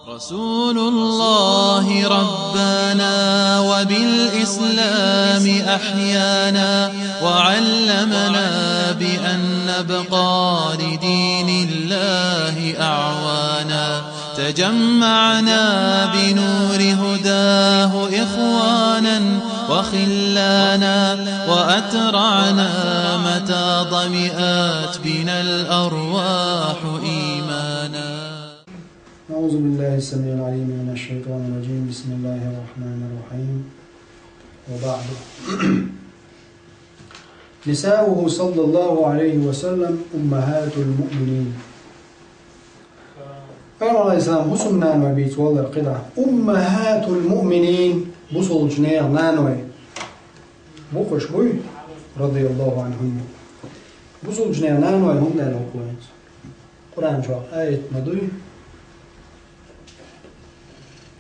رسول الله ربنا وبالإسلام أحيانا وعلمنا بأن نبقى لدين الله أعوانا تجمعنا بنور هداه إخوانا وخلانا وأترعنا متى ضمئات بنا الأرواح إيمانا. أعوذ بالله السميع العليم من الشيطان الرجيم. بسم الله الرحمن الرحيم. وبعد. نساؤه صلى الله عليه وسلم أمهات المؤمنين. قال الله السلام حسنان وبيت والله القدع أمهات المؤمنين بصل جنير نانوي بوخش بوي رضي الله عنهم بصل جنير نانوي هم لا الحكومات قرآن شو آية مدوي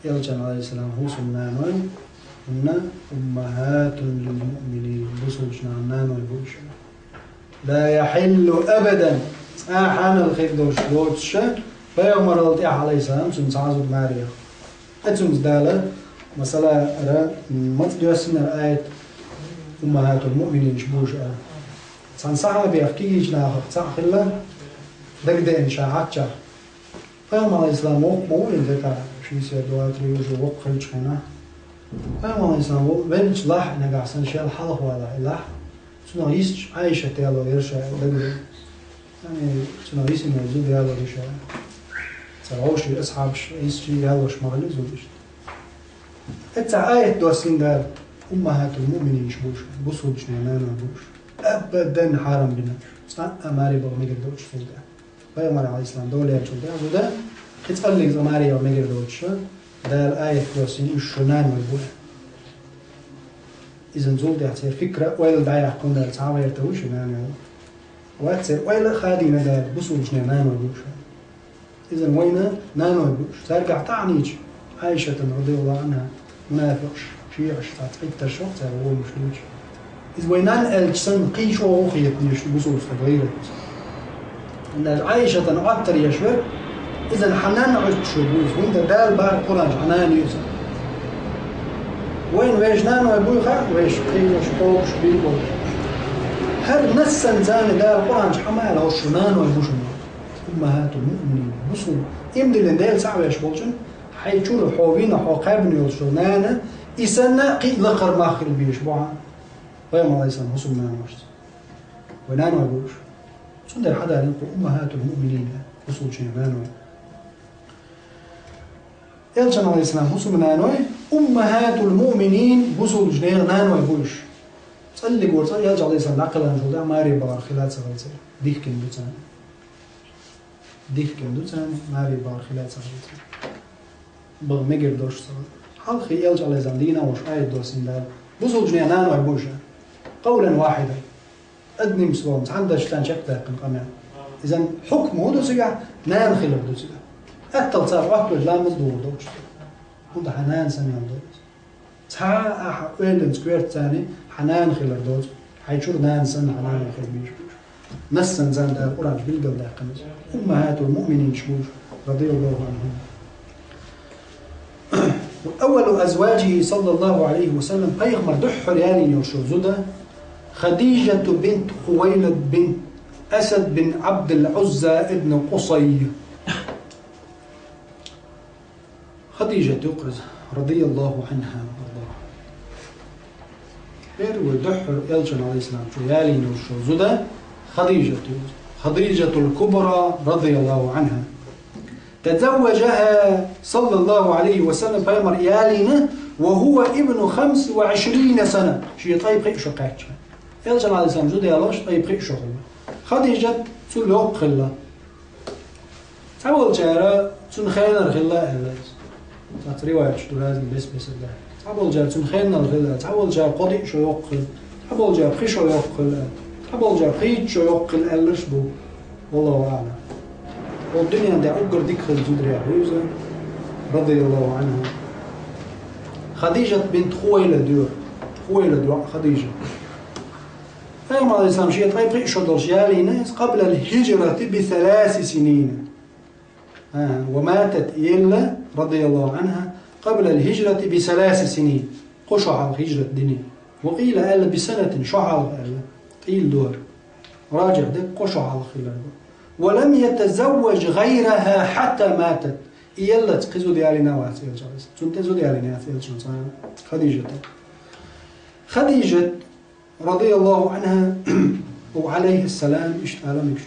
يلجن عليه السلام حسنان هن أمهات للمؤمنين بصل جنير نانوي بوش لا يحل أبدا أحان الخير دوش پیغمبر علیه السلام سنت عزود ماریا اتسمز داله مثلا را متجسنا الآية أمهات المؤمنين شبوش سان صحابي أحكيش ناخد صح الله دقدق إن شاء پیغمبر علیه السلام مو ذكر شيء سيدوات ريوج ووق خلج خنا پیغمبر علیه السلام وينش لاح نقعسن شيء الحلق ولا لاح سنو يسج عايشة تيالو يرشا دقدق يعني سنو يسي موجود يالو يرشا سراوشي أصحابش يسجي هالوش مغلي زودش. آية دوسين دار أمهات المؤمنين شبوش بصوج نعنانا بوش أبدا حرام بنا صنع أماري بغمير دوش سلطة بيغمر عليه السلام دولة يجلده وده يتقلق زماري بغمير دوش دار آية دوسين الشنان والبوح إذن زولده هتصير فكرة ويل دعي أحكم دار صعبة يرتوش نعنانا وهتصير ويل خادينا دار بصوج نعنانا بوش إذن وين نانو يبوش ترجع تعنيج عائشة رضي الله عنها منافقش شيعش تعتقد ترشوق هو مش لوش إذ وينان الجسن قيش وخيت نيش بصوص غيره إن عائشة أكتر يشوف إذن حنان عشت شبوز وإنت دال بار قرآن حنان يوسف وين ويش نانو يبوخا ويش قيش قوش بيقول هر نسن زان دال قرآن حمال أو شنانو يبوش أمهات المؤمنين بصوا إمدي لنديل سعوة يشبولشن حيشون حوبين حقابن يلشونانا إسانا قيد لقر ماخر بيشبوعا ويوم الله يسلم حسن نانا وشت ونانا ويبوش سندر حدا لنقو أمهات المؤمنين بصوا شنانو يلشن الله يسلم حسن نانا أمهات المؤمنين بصوا جنير نانا ويبوش صلي قول صلي يلشن الله يسلم لعقل هنجول ماري بغار خلال سغلتين ديك كندوتان ديك كندوتان ماري بار خلال سغلتين بغ مجر دوش سغل حلقي يلج على زندينا وش آية دوسين دار بوصل جنيا نانو عبوشا قولا واحدا أدني مسوام عندش تان شكتا قنقمع إذن حكمه دوسيقع نان خلال دوسيقع أكتل صار أكتل لا مصدور دوش هنده حنان سميان دوش تا أحا ويلن سكويرت تاني حنان خلال دوش حيشور نان سن حنان خلال بيش نسن زان دار قرآن بالقل دار قمز أمهات المؤمنين شبوش رضي الله عنهم. أول أزواجه صلى الله عليه وسلم بيغمر دحر يعني يوشوزودا خديجة بنت خويلد بنت أسد بن عبد العزى ابن قصي. خديجة يقرز رضي الله عنها وارضاها. دحر يلجن عليه السلام يعني يوشوزودا خديجة الكبرى رضي الله عنها تزوجها صلى الله عليه وسلم بيمر إيالينا وهو ابن 25 سنة شيء طيب خيء شقاك يلجن عليه السلام جود يلاش طيب خيء شغل خديجة تلوق خلا تعول جارة تنخينا الخلا تات رواية شتولازم بس الله تعول جارة تنخينا الخلا تعول جارة قضي شو يوقل تعول جارة خي شو يوقل تعول جارة خيت شو يوقل ألش بو والله أعلم والدنيا عندها أقر ديك خلجودريا عيوزة رضي الله عنها. خديجة بنت خويلد خديجة فيما عليه السلام شيء طيب شدر جالي ناس قبل الهجرة ب3 سنين وماتت إيلا رضي الله عنها قبل الهجرة ب3 سنين قشع هجرة الدنيا، وقيل قال بسنة شعر قال قيل دور راجع ده قشع الخلال، ولم يتزوج غيرها حتى ماتت. إيلا تقزو ديالنا واتيل جالس تنتزو ديالنا واتيل خديجة رضي الله عنها وعليه السلام عالمك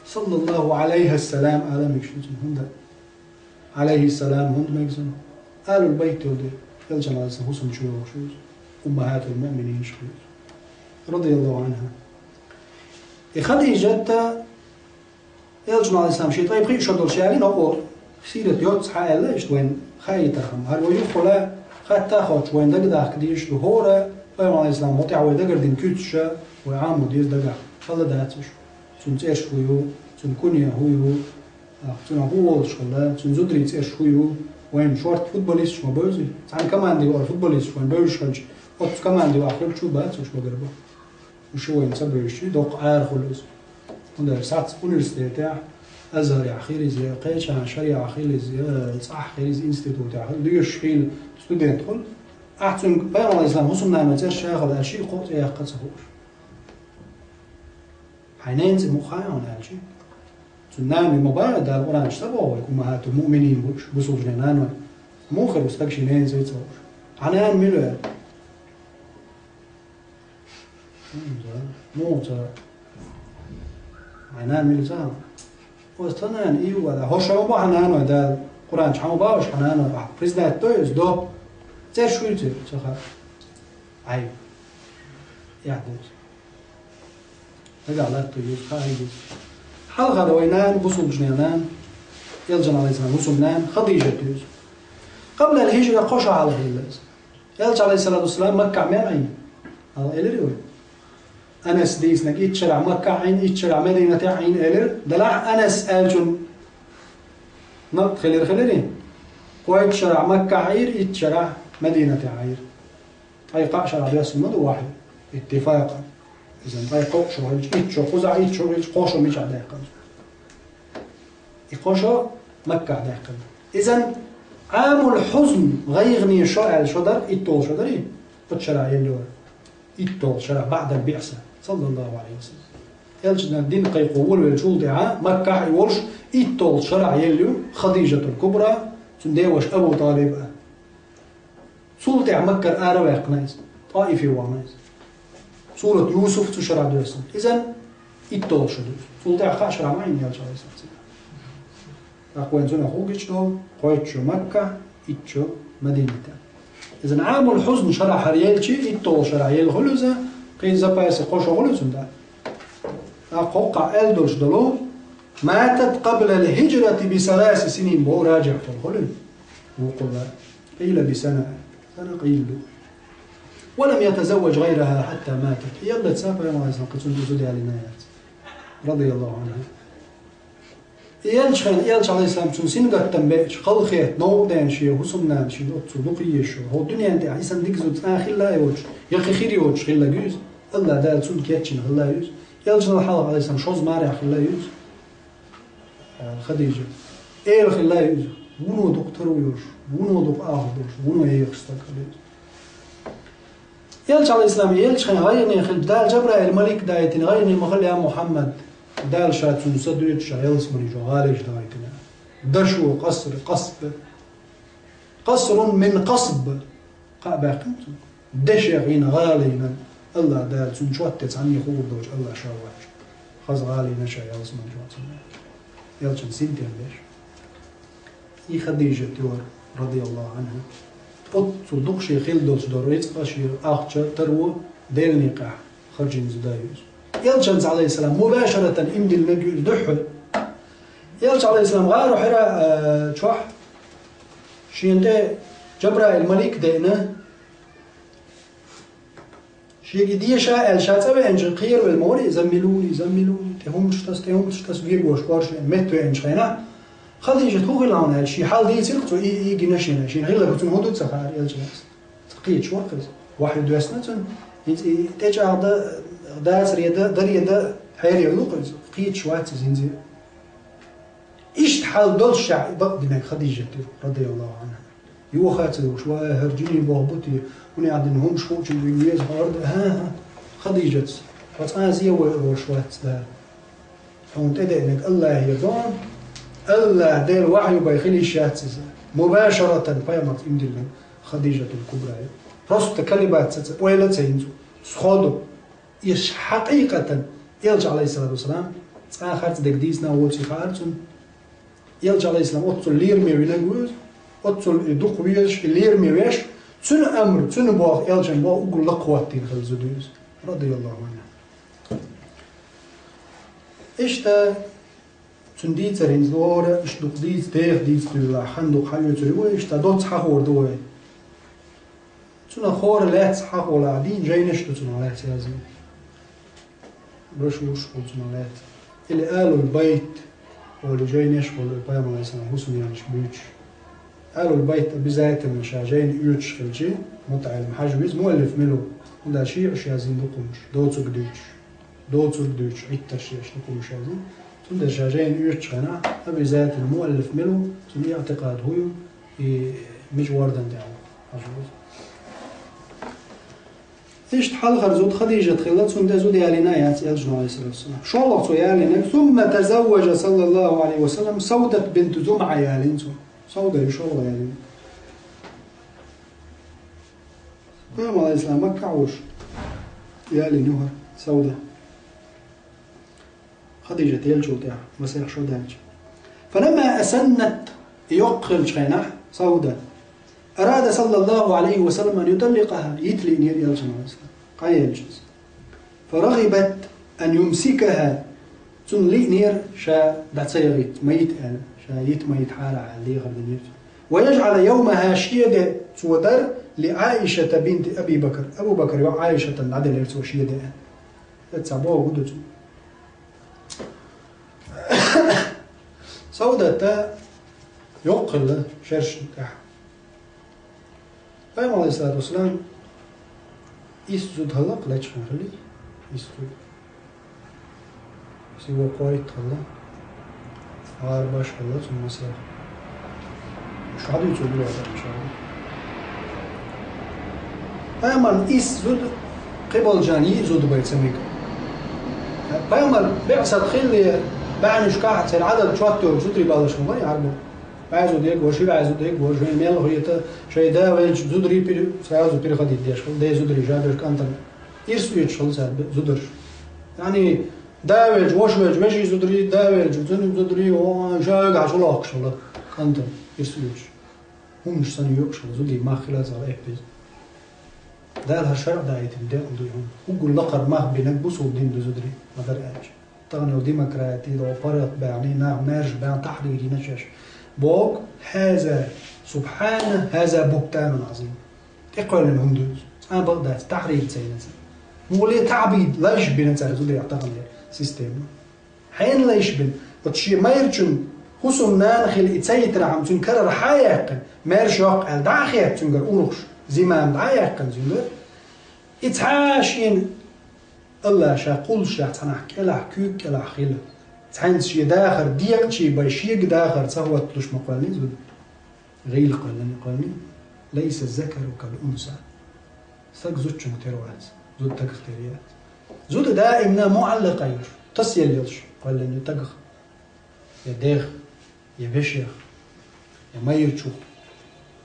صلى الله عليه السلام عالمك هند عليه السلام هند ميكزن آل البيت ودي يلجن على سهوسن شو أمهات المؤمنين رضي الله عنها. خديجة يلجن على السلام شيء طيب خيش شدول شيء نقول سيرة يوتس حائل إيش وين خايتهم هل ويخلا خاطر خاطر وين دقدق كديش دهورة فيما عليه السلام مطيع ويدقر دين كوتشة وعام وديز دقع هذا دهاتش تون إيش هو تون كونيا هو تون هو شغلة تون زودريت إيش هو وين شورت فوتبوليست شو بوزي عن كمان دي وار فوتبوليست وين بوزي خلج وقت كمان دي وآخر شو بات وش بقربه وشو وين سبب شيء دوق عار خلص هذا ساعات universiteit أزهر يا أخي زي قيش عن شريعة أخي زي صح أخي زي إنستيتوت يا أخي ليش حيل ستودنت خل أحسن بيان الإسلام وصلنا نتيجة شيخ هذا الشيء قط يا قد سهوش حنين زي مخايا ولا شيء تنام المبارد ده القرآن اشتبهوا يكون مهات المؤمنين بوصول جنان مو خير استكشي نين زي تصور عنان ملو مو ترى عنان ملو ترى واستنان إيو ولا هوش ما بو عنان وده القرآن شحمو باوش عنان وده بريزدات تويز دو زي شوي تير تخا عيب يحدث رجع لا تويز خايد حلقة دوينان بوصل جنانان يلجن عليه السلام وصلنان خديجة تويز قبل الهجرة قشع على الهلاز يلجن عليه الصلاة والسلام مكة مين عين هذا إلير أنس ديس نك يتشرع مكة عين يتشرع مدينة عين إلير دلع أنس ألجن نط خليرين قوي يتشرع مكة عير يتشرع مدينة عير أي قاع شرع بيس المدو واحد اتفاقا إذا أي قوش يتشو خزع يتشو قوشو مش عدايق يقوشو مكة عدايق إذا عام الحزن غيغني شائع شدر يطول شدرين فتشرع يلور يطول شرع بعد البعثة صلى الله عليه وسلم يلجنا الدين قيقول والجول دعاء مكة يورش يطول شرع يلو خديجة الكبرى تنديوش أبو طالب سلطع مكة آرة ويقنايز طائفي وعنايز سورة يوسف تشرع دوسن إذن يطول شدر سلطع خاء شرع معين يلجع عليه السلام أقوين زنا خوكيشو قويتشو مكة إتشو مدينة إذن عام الحزن شرع حريالشي يطول شرع يلغلوزة قيل زبايس قوشو غلوزن دا أقوقع ألدوش دلو ماتت قبل الهجرة ب3 سنين وهو راجع في الخلل وقل قيل بسنة سنة قيل ولم يتزوج غيرها حتى ماتت يلا تسافر يا معزن قلتون تزودي على النايات رضي الله عنها يلش عليه السلام تون سنقة تنبيش قل خيط نوع دانشي وصمنان شي دوقي شو هو الدنيا انت عيسان ديك زود خلا يوج يا أخي خير يوج خلا جوز الله دال تون كيتشن خلا يوز يلش الحلقة عليه السلام شوز مارع خلا يوز خديجة إيه خلا يوز ونو دكتور ويوش ونو دك آخدوش ونو يخستك خليج يلش على الإسلام يلش خين غيرني خل دال جبرائيل الملك دايتين غيرني مخلي يا محمد دال شاتون صدرت شايلس من جوالج دايتنا دشو قصر من قصب باقي دشعين غالينا الله دال سن شوتت عني خود دوج الله شاواج خز غالي نشا يلس من جواتنا يلشن سنتين ليش إي خديجة تور رضي الله عنها قط صدق شيء خيل دوش دوريت قاشي أخشى ترو ديل نقاح خرجين زدايوز يلشن عليه السلام مباشرة إمدي المجيء دحل يلشن عليه السلام غارو حرا شوح شينتي جبرائيل الملك دينا شيء دي شاء الشاتبه إنج خير والموري زملوني تهم تشتاس فيرجوش قارش متو إنج خينا خديجة هو غلعنا هالشي حال دي سلكتو يجي نشينا شين غير لكتون هدوء سخار يلجنس تقيت شو وقت واحد دوسنتون تجع داس ريدا دريدا حيري لوقز قيت شوات زينزي إيش حال دول الشعب بقدنا خديجة رضي الله عنها يوخاتوا شوية هرجيني بوهبوتي ونعدن هم شوش الويز هارد ها خديجة فأنا وشوية ده فهمت إنك الله يضان الله دير وحي بيخلي الشات مباشرة بيامت إمدلنا خديجة الكبرى رأس تكلمات ولا تينزو سخادو إيش حقيقة يلج عليه الصلاة والسلام آخر تدقديسنا ووتي خارجون يلج عليه السلام أتصل لير ميوينجوز أتصل دوق ويش لير ميويش تن أمر تن باق يلجن باق أقول لقواتين خلزوديوز رضي الله عنه إيش تا تن ديت سرين زورة إيش دوق ديت ديخ ديت دولا خندق حلو تريوه إيش تا دوت حقور دوه تن خور لا تحق ولا عدين جاينش تن على سيازين برشوش وزمالات اللي قالوا البيت واللي جاي نشغل البيام مثلا حسن يعني شبيتش قالوا البيت بذات المشا جاي يوتش خلجي متعلم حجويز مؤلف ملو وده شيء أشياء زين دقمش دوتو قدوش عيد شيء دقمش هذين ثم ده جاي يوتش هنا بذات المؤلف ملو ثم اعتقاد هو مش وردن دعوة حجويز إيش تحل خرزود خديجة خلت ثم زود يالنا يلجنا عليه الصلاة والسلام شو الله تو يالنا ثم تزوج صلى الله عليه وسلم سودة بنت زمعة يالين سودة شو الله يالين قام عليه السلام ما كعوش يالينها سودة خديجة يلجو تاع مسيح شو داج فلما أسنت يقل شينح سودة أراد صلى الله عليه وسلم أن يطلقها يتلي نير يلجن قاية يلجز فرغبت أن يمسكها تنلي نير شا دعتسيغيت ميت أنا شا يت ميت حالة على غرد نير ويجعل يومها شيدة سودر لعائشة بنت أبي بكر أبو بكر وعائشة العدل يرسو شيدة تسابوه قدوتو سودة يقل شرش تاعها فيما عليه الصلاة والسلام يسجد هلا قلتش خلي يسجد سوى قويت هلا عارباش هلا ثم سير مش عادي يتوبوا هذا إن شاء الله فيما يسجد قبل جاني يسجد بيت سميك فيما بعثت خلي بعنش كاحت العدد شواتو زدري بالش ما يعرفوا بعضو ديك وشي بعضو ديك وشي ميل هي شيء ده وين زودري بير ساعة بير خدي ديش ده زودري جابر كانتر يرسو يتشل سال زودر يعني ده وين وش وين ماشي زودري ده وين زودري وجاي عشان لاقش الله كانتر يرسو يتش هم مش سني يوكش زودري ما خلاص على إيه ده الهالشرع ده يتبدأ عندهم وقول لقر ما بينك بوسو دين زودري ما درقاش طبعا وديمقراطي ده فرق يعني مارج بين تحريري نشاش بوك هذا سبحانه هذا بهتان عظيم اقوى لهم دوز انا بقدر تحرير سينا مولي تعبيد لا يشبه نتسال زول يعتقد سيستم حين لا يشبه وتشي ما يرجم خصوصا ناخل اتسيتر عم تنكرر حياق مارشوق الداخل تنكر اورخ زمان دايق تنكر اتعاشين الله شا قول شا تنحكي لا كوك لا خيله تحنس شي داخر ديق شي بيشيق داخر سهوة تلوش مقالين زود غيل قالني ليس الذكر كالأنثى ساق زود شو متروات زود تق اختيارات زود دائما معلق ايش تصيل يلش قالني تق يا داخ يا بشيخ يا ما يرشو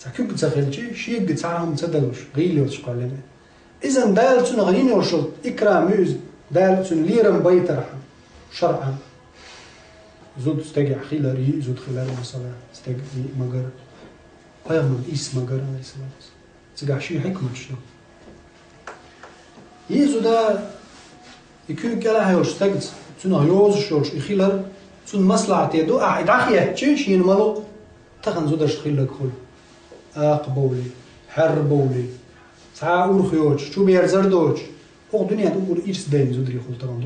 تاكيب تسخلشي شي قتاهم تدلوش غيل يلش قالني اذا دالتون غيني وشل اكرام يوز دالتون ليرم بيترحم شرعا زود استجع خيلاري زود خلال المصلاة استجع مجر قيام إيس مجر عليه السلام استجع شيء حكمة شنو يزودا يكون كلا هيوش استجع تنا هيوز شوش يخيلر تون مصلحة يدو إدعخية شيء ينملق تخن زودش خيلك خل أقبولي حربولي ساعة أورخيوش شو بيرزردوش أو دنيا تقول إيش دين زودري خل طبعا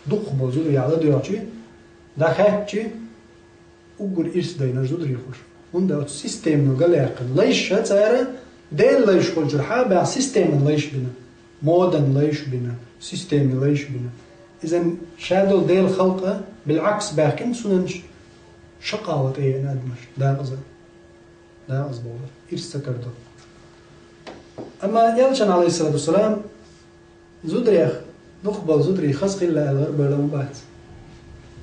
دق بوزود يعلى دياتشي ده خاتشي وقول إيش دينا زودري خل وندا سيستم نقلق ليش هتسير دين ليش خل جرحة بع سيستم ليش بنا مودن ليش بنا سيستم ليش بنا إذا شادل ديل خلقه بالعكس باكن سننش شقاوة إيه نادمش دا أزبوه إرستكردو أما يلشن عليه الصلاة والسلام زودريخ نخبل زودري خسق إلا الغرب لو بات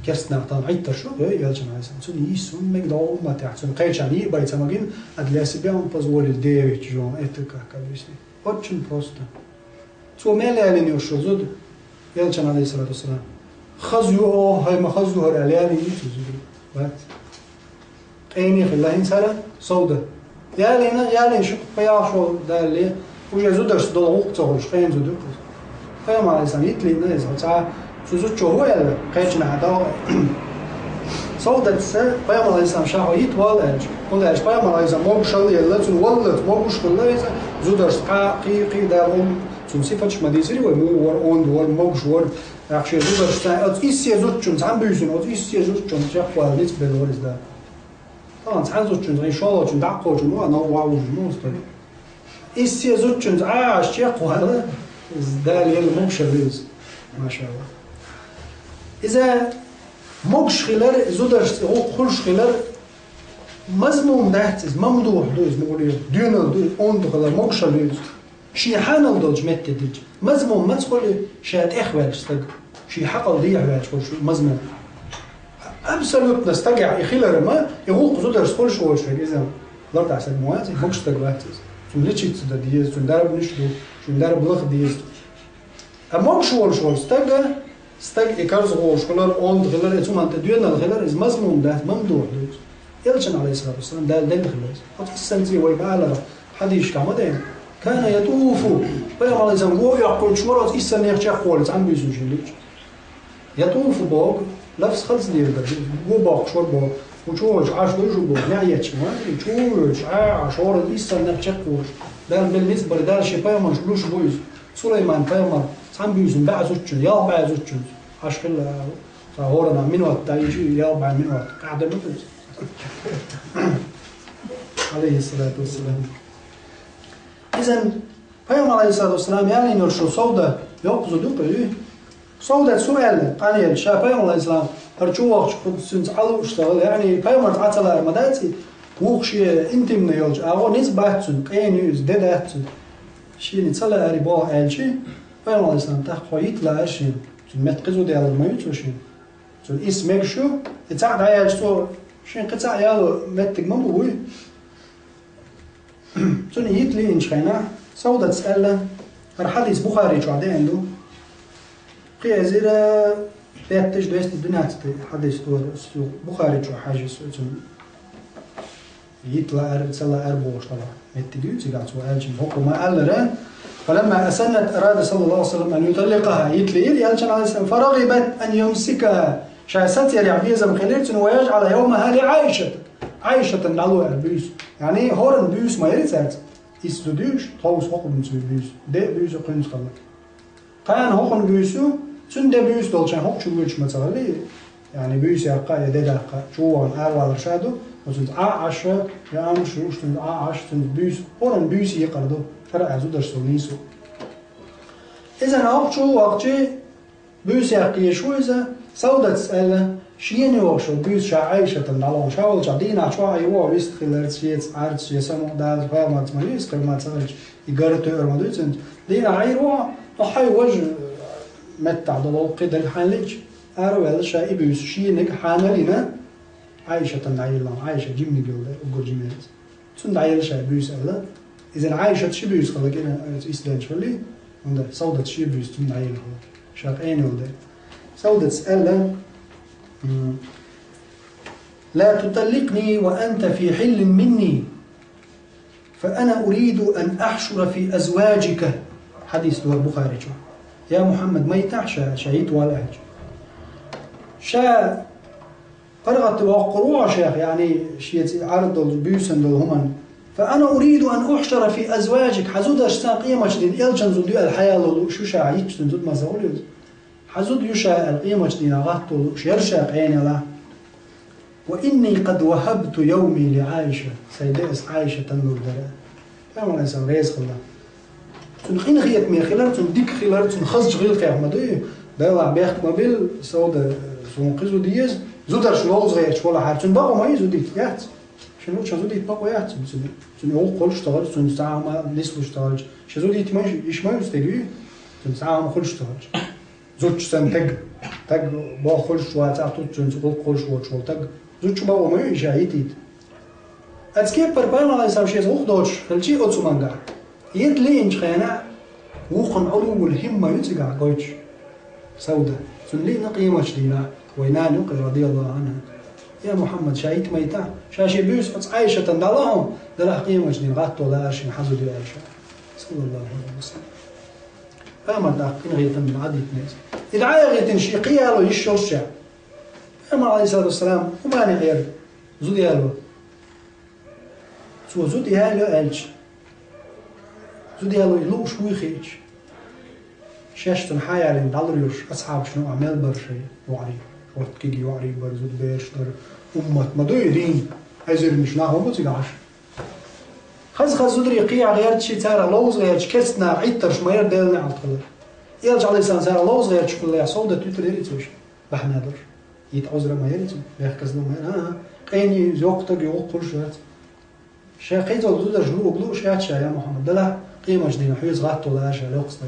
كرست نعطان عيد شو يلشن عليه الصلاة والسلام يسون مقدار ما تحسن قيش يعني بايت سماجين أدلس بيان بزول الديفيد جون إتكا كابيسي أتشن بروستا سو ماله على نيوشو زود يلشن عليه الصلاة والسلام خزيو هاي ما خزيو هرالي عليه زودري بات أيني خلاه إنسان صودا يالي شو قياشو دالي وجا زودرش دلوق تغلش خين زودر فما عليه السلام يتلي ناس تا سوزو هو يلا قيشنا هذا صودا تسا فما عليه السلام شاهو يتوال أج ولا إيش فما عليه السلام مو بشل يلا تولد مو بش ولا إذا زودرش قي دارهم سنسيفتش مديسري ومو ور أون ور مو بش ور أخشى زودرش تا إيش يزود عم بيزون إيش يزود شيء قوي نيت بالوريز ده طبعا تعال زوجين زي شاء الله دعقوا جنوا أنا واو جنوس طيب إيش زوجين عاش هذا ده اللي مبشر ريز ما شاء الله إذا مبش خلال زودرش هو خلش خلال مزموم نحتز ممدوح دوز مقولي دينا دوز أون خلال مبشر ريز شيء حانل دوج مت دج مزموم ما تقولي شاد إخوال استد شيء حقل ضيع بعد شو مزموم absolut نسترجع إخيله رما يغوق زودر سكول شو إذا لرد عسل موازي مش تجربتيز شو ليش تصدق ديز شو ندرب نشلو شو ندرب لخ ديز أما مش شو استرجع إكارز غوش كلار أون غلار إتوم أنت دينا الغلار إز مزموم ده ممدوح دوز يلشن عليه الصلاة والسلام ده الخلاص أتصل زي ويبعلى حديش كمدين كان يطوف بينما عليه السلام هو يقول شمرات إسن يخشى خالص عم بيسوي ليش يطوف باق لفظ خلص ديردر هو باق شور باق وشوش عاش وجو باق نعيتش ما أدري شوش عشور إسن يخشى خالص ده بالنسبة لده الشيء بينما شلوش بويز سليمان بينما عم بيسون بعزوجن يا بعزوجن عشان فهورنا من وقت يجي يا بعد من وقت قاعد نبز عليه الصلاة والسلام إذن فيوم عليه الصلاة والسلام يعني نرشو صودة يقصد دوقي صودة سؤال قانيل شا فيوم عليه السلام هرشو وقت قد سنت علو اشتغل يعني فيوم تعطل مداتي وقشي انت من يلج أو نسبة قينيوز ددات شي نتصلى أريبا ألشي فيوم عليه السلام تخويت لا أشي متقزو ديال الميت وشي اسمك شو يتعد عيال شو شين قطع يالو متك مبوي تون يتلي إنشينا سودة تسأله الحديث بخاري شو عدي عنده قيا زيرا فيتش دوست الدنيا حديث دور بخاري شو حاجة تون يطلع تسلا أربوش طبعا متديو تيجات وقالش حكم قال فلما أسنت أراد صلى الله عليه وسلم أن يطلقها يتلي يلشن عليه السلام فرغبت أن يمسكها شاست يا عبيزة مخليتن ويجعل يومها لعائشة نعلو البيوس يعني هورن بيوس ما يريد يستدوش طاوس حكم بيوس ده بيوس قيمس خلق كان حكم بيوسو سن ده بيوس دولشان حكم شو بيوش مثلا يعني بيوس يرقى يدد يرقى شو عن أول رشادو وسنت عشرة يا أم شروش تند عشرة بيوس هورن بيوس يقردو فرع زودر سونيسو إذا أقشو وقتي بيوس يرقى شو إذا سودة تسأله شيني وشو بيوس شا عايشة النعلون شاول جدينا شو أيوة بيست خلال شيء عارض شيء سمو دال فما تسمعيش كلمة تسألش يقرأ تقرأ ما دوتنت دينا عيروا نحي وجه متع دلو قدر الحنلج أروي شيء بيوس شينك حاملنا عايشة النعيلان عايشة جيمني جلده وقول جيمنيز تون دعيل شيء بيوس أله إذا عايشة شيء بيوس خلقنا إسلام شولي عنده سودة شيء بيوس تون دعيل خلق شاقين ولده سودة تسأله لا تطلقني وأنت في حل مني فأنا أريد أن أحشر في أزواجك حديث دور بخاري يا محمد ما يتحشى شهيد ولا أحج شا فرغت وقروع شيخ يعني شيء عرض البيوسن دول همان فأنا أريد أن أحشر في أزواجك حزود أشتاق قيمة شديد إلشان زودي الحياة لولو شو شاعيت زود ما زولي حزود يشاء القيمة شديد غطو شيرشاق عيني الله وإني قد وهبت يومي لعائشة سيدة عائشة تنور دراء فما نسان ريز خلا تنخين خيط من خلال تنديك خلال تنخص غير خيط ما دوي دايلا بيخت مابيل سودة سنقزو ديز زودر شلون صغير ولا حاجة تون بقوا ما يزوديت يات شنو زوديت بقوا يات تون هو قول اشتغل تون ساعة ما نسبة اشتغل شو زوديت ما إيش ما يستوي تون ساعة ما خل اشتغل زود سن تج با خل شو تعطوا تون قول شو تج زود شو بقوا ما يجايتيت أتسكيب بربنا على سام شيء زوج دوش فلشي أتسمعنا يد لينش خينا وقن علو الهمة يتجع قويش سودة سنلي نقيمة شدينا وينان يقل رضي الله عنها يا محمد شايت ميتا شاشي بيوس بس عايشة تندلهم دلا قيمة شدين غاتو لاش حزو دي عايشة صلى الله عليه وسلم فما داقين غير تم عدي تنيس إذا عايغي تنشيقية له يشوشع فما عليه الصلاة والسلام وما غير زودي له سو زودي له ألش زودي له يلو شوي خيج شاشتن حياة على دالريوش أصحاب شنو عمل برشي وعري وقت كيجي وعري برزود بيش در أمة ما دو يدين أزر مش ناهم بتجاش خز زودري قيع غيرت شي ترى لوز غيرت كسنا عيترش ما يردلنا على الطلب يرجع على لسان ترى لوز غيرت شو اللي يصود تويتر يريتوش بحنا در يتعذر ما يريتو يحكز له ما قيني زوقتك يوقل شوات شاقيت زودر جلو قلو شات شا يا محمد دلا قيمة جديدة حيز غاتو لا شا لو قصدي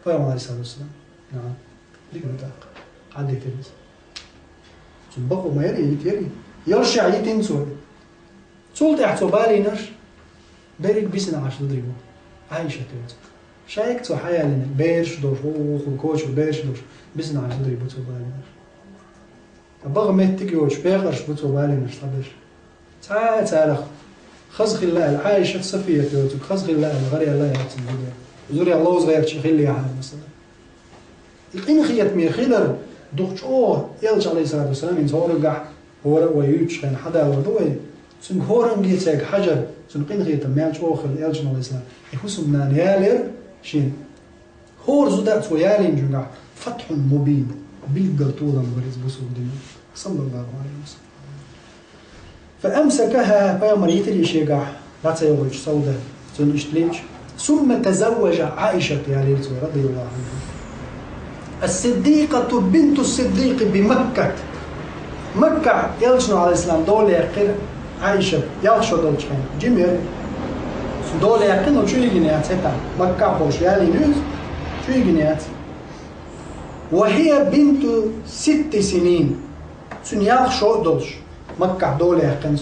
فيوم عليه الصلاة والسلام نعم ديك نتاق عدي تلز بقوا ما يري يرشع يتنسوا صولت احتو بالي نش بيرك بيسنا عش تدريبو عايشة تلز شايك تو حياة لنا بيرش دوش وخوش وبيرش دوش بيسنا عش تدريبو تو بالي نش بغ مهتك يوش بيغرش بتو بالي نش طبش تعالخ خزخ الله العايشة صفية توتك خزخ الله الغري الله يعطي زوري الله صغير شي خلي يعني مثلا القين خيت مي خيلر دوخش يلج عليه الصلاه والسلام ان زورغا هو ويوتش كان حدا ودوي سن هورن جيتك حجر سن قين خيت مالش اوخل يلج عليه السلام يحسن من يالر شين هور زودات ويالين جنگا فتح مبين بيقطولا بريز بسو دين صلى الله عليه وسلم فامسكها فيما يتري شيغا لا تيوج سوده سن اشتليج ثم تزوج عائشة رضي الله عنها الصديقة بنت الصديق بمكة مكة يلشنو على الإسلام دولة يقر عائشة يلشو دولة جميل دولة يقر شو يجنيات هتا مكة خوش يعني نوز شو يجنيات وهي بنت 6 سنين سن يلشو دولش مكة دولة يقر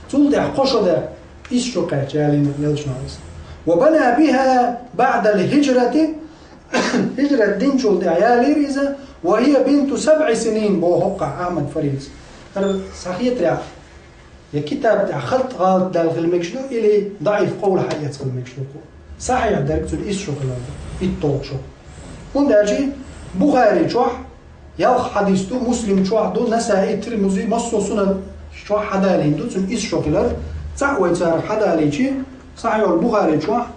تولد يحقوشو ده إيشو قيت يعني يلشنو على الإسلام وبنى بها بعد الهجرة هجرة دينشول دي عيالي ريزة وهي بنت 7 سنين بوهقع أحمد فريز أنا صحيح ترى يا كتاب تاع خلط غلط دال المكشلو إلي ضعيف قول حياة المكشلو صحيح دركت الإسشو كلام الطوق شو من داجي بخاري شوح ياخ حديثه مسلم شوح دو نسائي ترمذي مصوصنا شوح حدا ليندو تن إسشو كلام تعوي تعرف حدا ليشي صحيح البخاري شوح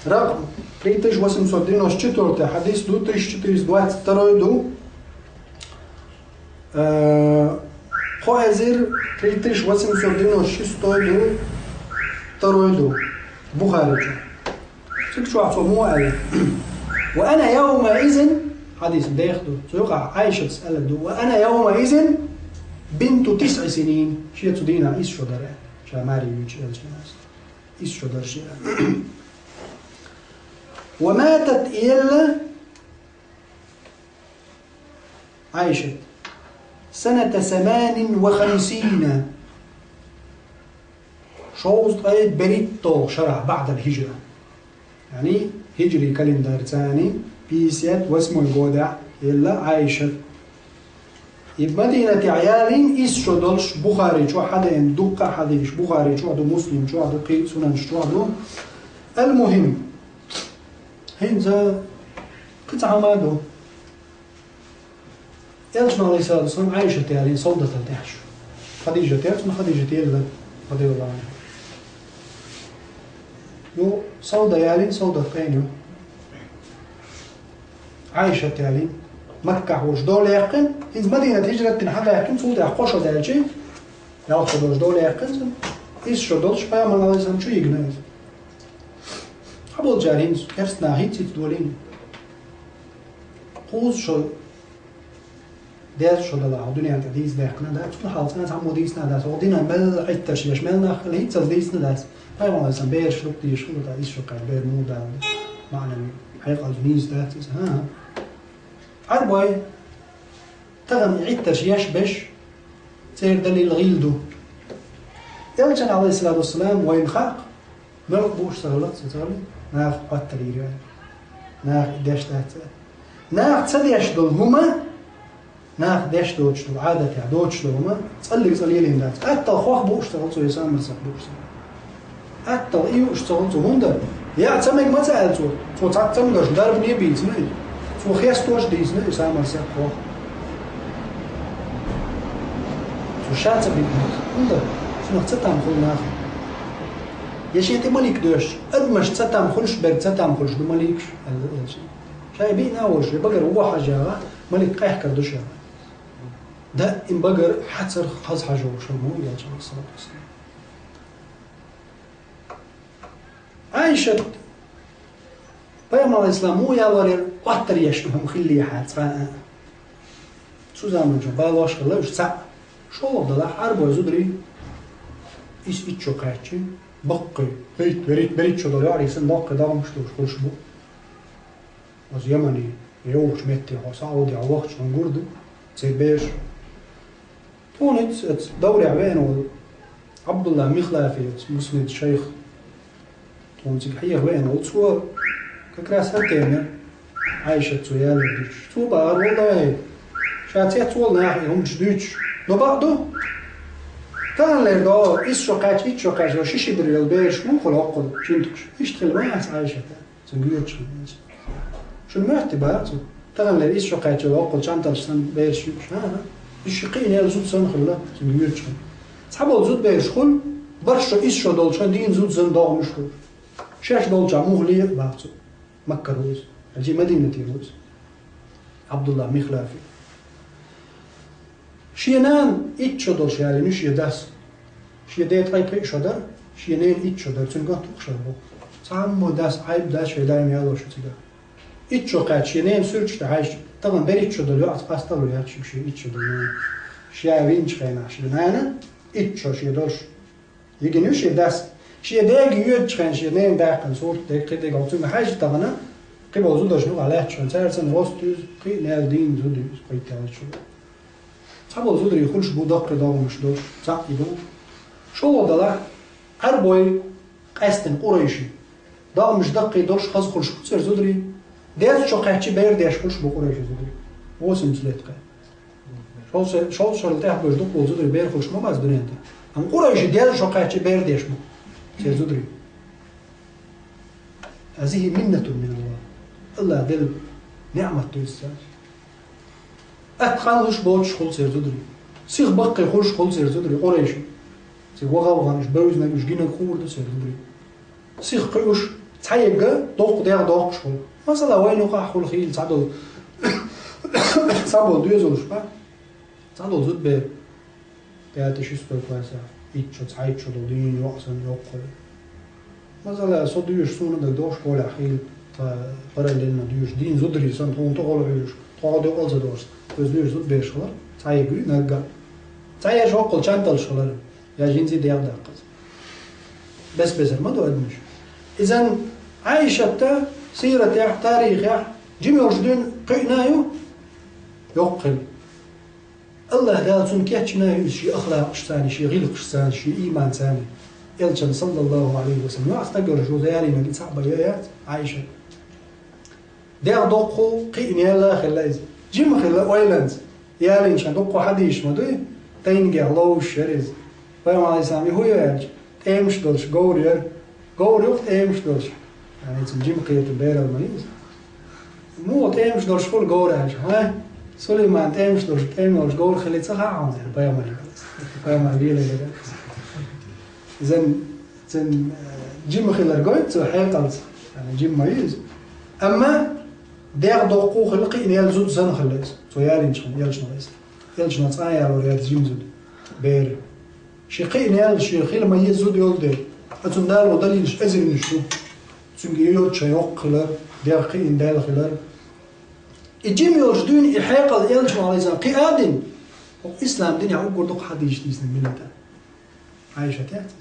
رقم 3894 حديث دو 3422 خوازير 3896 بخاري شو عصمو قال وانا يومئذ حديث ده ياخده سيقع عائشه تسال دو وانا يومئذ بنت 9 سنين شي تدينا ايش شو دار شاماري يجي ايش شو دار شي وماتت إلا عائشة سنة 58 شوز قيد بريتو شرع بعد الهجرة يعني هجري كالندر ثاني بيسيت واسمه الجودع إلا عائشة مدينة عيالين إيش شو دولش بخاري شو حدا يندق حديش بخاري شو عدو مسلم شو عدو قيد سنن شو عدو المهم هنزا قطعة مادو يلجنا عليه الصلاة والسلام عائشة تيالين صودة الدهش خديجة تيالين خديجة تيالين رضي الله عنها يو صودة يالين صودة قينيو عائشة تيالين مكة وش دولة يقن إذ مدينة هجرة تنحل يقن صودة يقوشة دالجي يأخذ وش دولة يقن إيش شو دولش فيا من الله يسلم شو يقنعز قبل جارين كرسنا هيتي تدولين قوز شو ديز شو دلعه دنيا تديس داخلنا ده تكون حالتنا تعمو ديسنا ده سودينا مل عتش يش ملنا خليت ديسنا ده هاي ما لازم بير شو بدي شو ده إيش شو قاعد بير مو ده معنى حقيقة الجنيز ده ها عربي تغم عتش يش بش تصير دليل غيلدو يلجن عليه الصلاة والسلام وين خاق ملك بوش سهولت ستغلي ناخ قتل يريد ناخ ديش ده ناخ تسديش دول هما ناخ ديش دوتشلو عادة يا دوتشلو هما تصلي لين دات حتى الخوخ بوش تغلطو يسام مرسق بوش حتى الإيو اشتغلتو هوندا يا تسمك ما سألتو تو تعتمدش دارب نيبيت ني تو خيستوش ديس ني يسام مرسق خوخ تو شاتة بيتنس هوندا شنو تتام خل ناخ يشي انت مالك دوش ادمش تتام خلش برد تتام خلش دو مالكش شاي بينا وش بقر هو حاجة مالك قايح كردوش ده إن بقر حتر خاص حاجة وشو مو يا جماعة الصلاة والسلام عايشة بيامنا الإسلام مو يا ورير قطر يشتهم خلي حات شو زمان جو بالاش خلا وش ساعة شو ده حرب وزدري إيش إتشو قايتشي بقي بريت شو ده يعرف سن بقي ده مش توش بو از يمني يوش متي هو سعودي على وقت شو نقولده سيبيش تونت دوري عبان عبد الله مخلافي مسند الشيخ تونت حيه وين وتصور كراس هالتيمة عايشة سويال بديش تو بار والله شاتيت طول ناحية هم جديش دو بعضو كان لي دو إيش شقاش وشيش بريال بيش مو خلاقل شنتكش إيش تخلمات عايشة تنقيرش شو المعتبر كان لي إيش شقاش ولاقل شانتر سن بيش ها الشقين يا زود سن خلا تنقيرش صحابه زود بيش خل برشة إيش شو دولشان دين زود سن داغ مشكور شاش دولش عموه ليه بعثو مكة روز الجي مدينة روز عبد الله مخلافي شينان إيش دولش يعني مش يداس شي ديت أي كي شدر شينان إيش دولش تنقط تخشبه سامو داس عيب داس في دايم يالو شو تدا إيش قاعد شينان سيرش تعيش طبعا بريت شو دولو أصلا يا شيء إيش دولو شيء وينش خينا شينانا إيش شي دولش يجي نش يداس شيء داق يود شان شيء نين داقن صورت داق كده قلتوا ما حاجة طبعا قبل وزود شنو على شان صار سن روستوز قي نال دين زود قي تعال شو صعب زود يخلش بودق ده مش دوش صح يدو شو وضع عربوي قاستن قريشي ده مش دق يدوش خاص خلش كتير زودري ده شو قاعد بير داش خلش بقريشي زودري هو سمسلت قاعد شو التاح بجدق وزودري بير خلش ما بس دنيا ده ام قريشي ده شو قاعد بير داش مو سيزودري هذه منة من الله الله دل نعمة توسع أتقنش بوتش خل سيزودري سيخ بقي خلش خل سيزودري قريش سيخ وغاوغانش بوزنا مش جينا كور ده سيزودري سيخ قيوش تحيق دوق دير دوق شخل مثلا وين وقع خل خيل تعدل تعدل دوزولش با تعدل زود بير تياتي شستو كواسا إيش تعيد شو دين يوقسن يوقل مثلا صديش سونا دكدوش ولا حيل parallelna dyrs din zudri som hon tål hus tål alltså då så dyrs zud beshlar تعيق نقا تعيش وقل شانتل شغل يا جنسي ديال دقت بس ما دو ادمش اذا عايشه سيره تاريخ جيمي وجدون قينايو يوقل الله قال سن كيتشنا شي اخلاق ثاني شي غلق ثاني شي ايمان ثاني يلجن صلى الله عليه وسلم واستقر جو زياري ما صعبه يات عايشه دير دوقو قين يلا خلاز جيم خلا ويلانز يا لينش دوقو حديش ما دوي تينجي الله شريز فاهم على سامي هو ياج تيمش دولش غورير غوريو تيمش دولش يعني جيم قيت بير المريض مو تيمش دولش فول غوراج ها سليمان تيمش دولش غور خليت صح عاوز فاهم على زين جيم خلال قويت سو حيقلص يعني جيم مايز اما دير دوقو خلقي ان يلزود سنه خلص سو يالينش يلش نصايا لو ريال جيم زود بير شيقي ان شي خيل ما يزود يولد اتون دالو دليلش ازل نشو تنجي يوت شيوق خلال دير قي ان دال خلال إجيم يرشدون إحياق الإلج عليه السلام قيادين وإسلام دنيا أقول دق حديث تيسن ملتا عايشة تاتس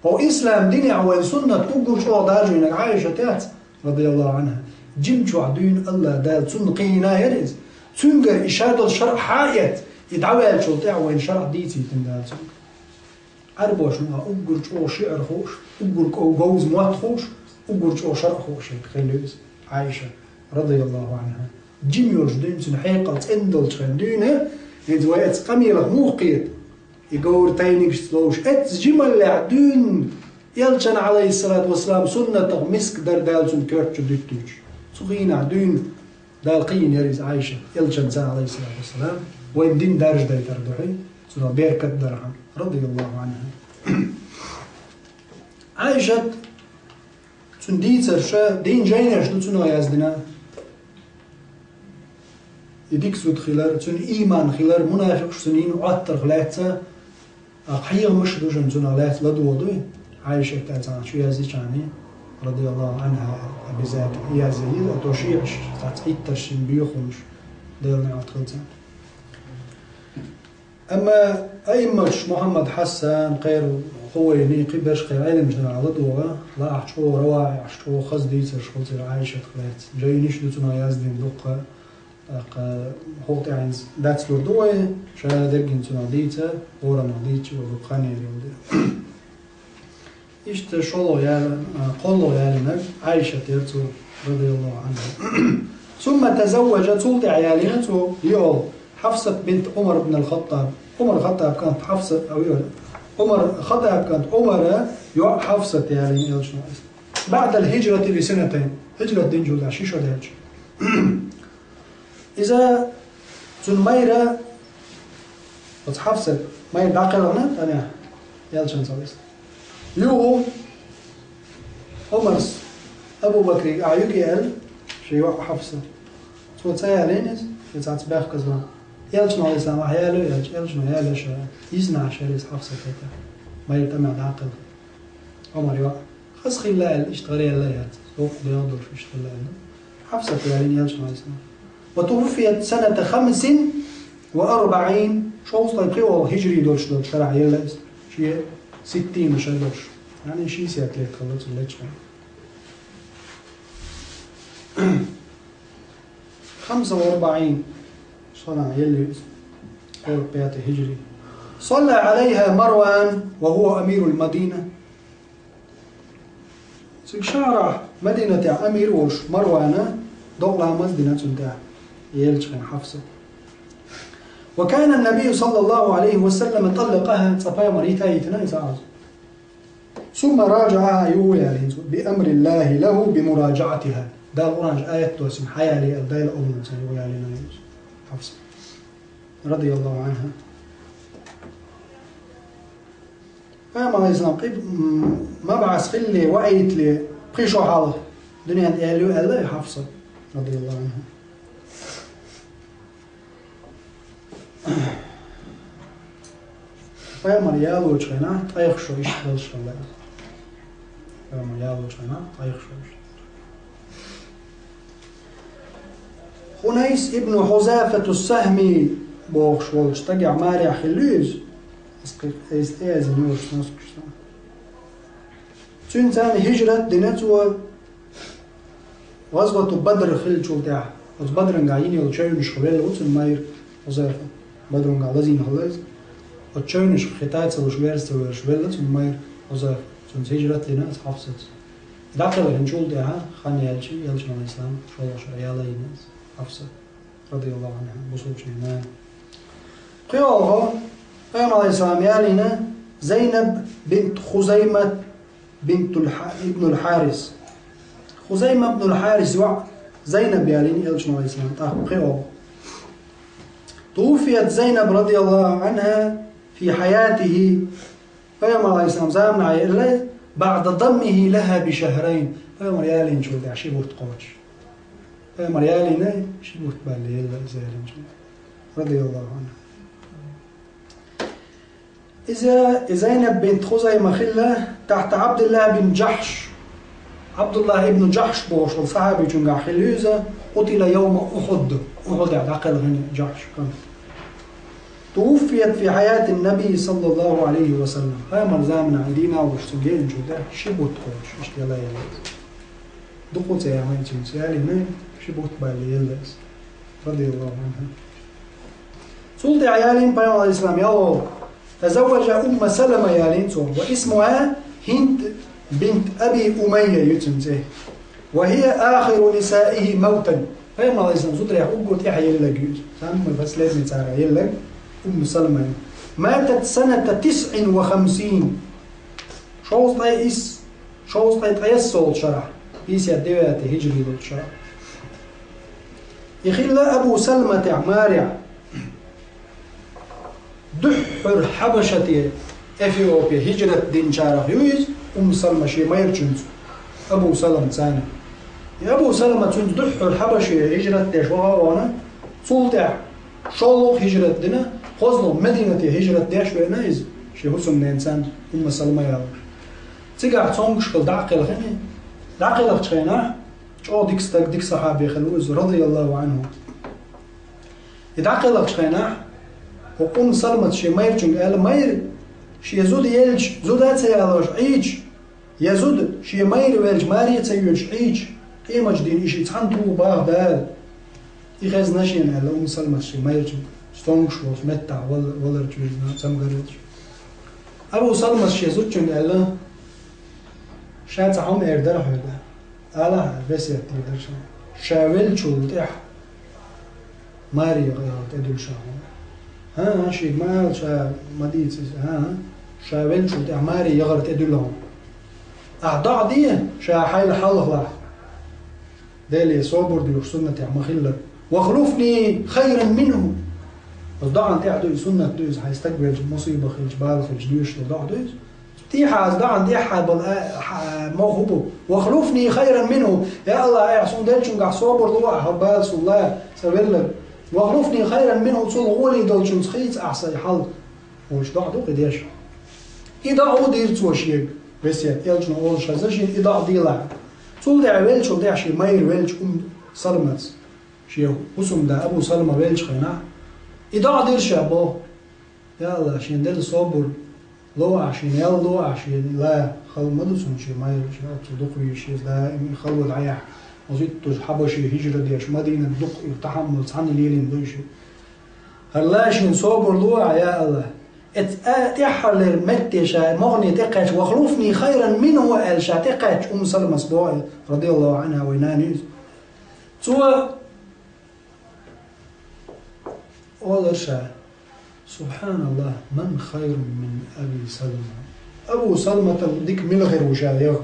وإسلام دنيا وسنة أقول شو داجينك عايشة تاتس رضي الله عنها جيم شو عدين الله دال سن قينا يرز سنجر إشارة الشرع حايت يدعوى شو تعوى شرع ديتي تندال سن أربعة شو أقول شو شعر خوش أقول كو جوز موت خوش أقول شو شرع خوش خليز عايشة رضي الله عنها جيم يرشدون سن حيقة تندل تخندونه يدويت قميلة موقيت يقول تاينيك سلوش اتس جمل لعدون يلشن عليه الصلاة والسلام سنة مسك در دالسون كرتش دكتوش سخين عدون دالقين يريز عايشة يلشن سان عليه الصلاة والسلام وين دين دارج داي تردحي سنة بيركت درهم رضي الله عنها عايشة سن ديتر شا دين جاينش نتسنو يازدنا يديك سود خلال سن إيمان خلال منافق سنين وعطر خلاتها حيغ مش دوجن سن علات لدودوي عايشة تاعتها شو يازي كاني رضي الله عنها بذات يازي توشيعش تعطيتش بيخمش ديرنا عطلتها أما أيمش محمد حسن غير خويني قبش غير علم جنا على دوغا لا أحشو رواعي أحشو خزدي تشخلت عايشة خلات جاينيش دوتنا يازدين دقة هوت عينز داتس لوردوي شايل درجين تناديته ورا ناديته وبقاني اليوم إيش تشولو يعني قولو يعني عائشة تيرتو رضي الله عنها ثم تزوجت سلطة عيالينته يول حفصة بنت عمر بن الخطاب عمر الخطاب كانت حفصة أو عمر الخطاب كانت عمر حفصة يعني بعد الهجرة بسنتين هجرة دينجو ده شيشو دينج إذا تون مايرة وتحفظ ماير بعقلنا أنا يالشان صليس يو عمر أبو بكر أعيوك يال شيء حفظ تو تسايلينز يتعتباخ كذا يالشان عليه السلام أحياله يالشان يالش يزنع شريس حفظ كذا ماير تمع عقل عمر يوقع خاص خلال اشتغلي الله يات سوق بياضر في اشتغل حفظ يالين يالشان عليه السلام وتوفيت سنة 45 شو وصل يقوى هجري دولش شرع يلبس شيء 60 مش دولش يعني شيء سيات ليت خلص اللي تشوف 45 سنة يلبس قول بيات هجري صلى عليها مروان وهو أمير المدينة شارع مدينة أمير وش مروان دولها مدينة تنتهي يلشن حفصة وكان النبي صلى الله عليه وسلم طلقها صفايا مريتها يتنايز ثم راجعها يويا بأمر الله له بمراجعتها ده القرآن آية توسم حيالي الدايل أولنا سيويا لنا حفصة رضي الله عنها فما عليه السلام قيب ما بعث خلي وقيت لي قيشو حاله دنيا قالوا الله حفصة رضي الله عنها فيما يالو جنا طايخ شو يشتغل شغله فيما يالو جنا طايخ شو خنيس ابن حذافة السهمي بوخ شو اشتجع مارع خلوز استاذ نور نص كشتا تنتان هجرة دينتو غزوة بدر خل شو تاع بدر قاعدين يلشون شغل وتن ماير حذافة بدرون قاعد لازين خلاص وتشونش خطات سو شويرست وشويلت ماير حذافة تنت هجرة لناس حفصت داخل هنشول تاعها خان يالشي يالشي على الإسلام شو الله شو عيالي الناس حفصة رضي الله عنها بصوت شيمان قيالها قيام عليه السلام يالينا زينب بنت خزيمة بنت ابن الحارس خزيمة بن الحارس زينب يالين يالشي عليه السلام قيال توفيت زينب رضي الله عنها في حياته قيام عليه السلام زامنا عيالي بعد ضمه لها بشهرين قيام ريالين شو ده عشي بوت قوش قيام ريالين شي بوت بالي يلا زيالين شو رضي الله عنها إذا زينب بنت خزيمة خلة تحت عبد الله بن جحش عبد الله ابن جحش بوش الصحابي جنگا خليزة قتل يوم أحد. أحد يعني عقل غني جحش كان. توفيت في حياة النبي صلى الله عليه وسلم. هاي مرزامنا عندنا وشتجين جدا شبوت خوش اشتلا يلاز. دقوت يا عمي تنسالي من شبوت بالي يلاز. رضي الله عنها. سلطة عيالين بيان الإسلام يلا تزوج أم سلمة يالين واسمها هند بنت أبي أمية يتنزه وهي آخر نسائه موتا. بيان الإسلام سلطة يحقق تحيي يلق سام بس لازم تسارع يلق أم سلمة ماتت سنة 59. شوز طيس شوز طيس صوت شرع بيس يدوات هجري ذو شرع يخيل أبو سلمة عمارع دحر حبشة إثيوبيا هجرة دين شارع يوز أم سلمة شي ما يرجنز أبو سلمة ثاني يا أبو سلمة تنز دحر حبشة هجرة ديش وغاوانا سلطع شولوخ هجرة دينا خزنو مدينة هجرة ديش وينايز شي حسن إنسان أم سلمة يا تيجا تصونغ شكل دعقل غني دعقل تشينا شو ديك صحابي خلوز رضي الله عنه يدعقل تشينا وأم سلمة شي ماير جنگ قال ماير شي يزود يلج زودات يالوش عيج يزود شي ماير ويلج ماري تيوش عيج قيمة جدين إشي تحنتو باغ دال يخز ناشين قال أم سلمة شي ماير جنگ ستونغ شوز متع ولا رجوزنا سمغرج أبو سلمة شي يزود جنگ قال شايت هم إردر هذا على بس يتقدر شاول شو تح ماري غيرت أدل شاون ها شيء ما شا مديت ها شاول شو تح ماري يغرت أدلهم أعضاء دي شا حيل حلها دالي صبر دي سنة مخلة وخلفني خيرا منه الضعن تعدو سنة دوز هيستقبل مصيبة خلج بال خلج ديوش الضع دوز تيحا أصدعن تيحا موهبه وخلفني خيرا منه يا الله يحسن دلشن قع صبر لوع هبال صلاة سبيل وخلفني خيرا منه صل غولي دلشن سخيت أحسن حل وش ضع دو قديش إذا عودير توشيك بس يلشن أول شازشين إذا ديلا صل دع ويلش ودع شي ماير ويلش سلمت شي حسن دا أبو سلمة ويلش خينا إذا دير شابو يا الله شين دل صبر لو عشان يلا لو عشان لا خل مدرسون شيء ما يشوف دقي شيء لا خلوا العيا وزيد توج حبشي هجرة ديش مدينة دق يتحمل صحن الليلين دوش هلا شين صبر لو يا الله تحل متش مغني تقش وخلفني خيرا منه الشا تقش سلمة صباعي رضي الله عنها وينانيز سوى أول شيء سبحان الله من خير من أبي سلمة أبو سلمة ديك ملغر وشايخ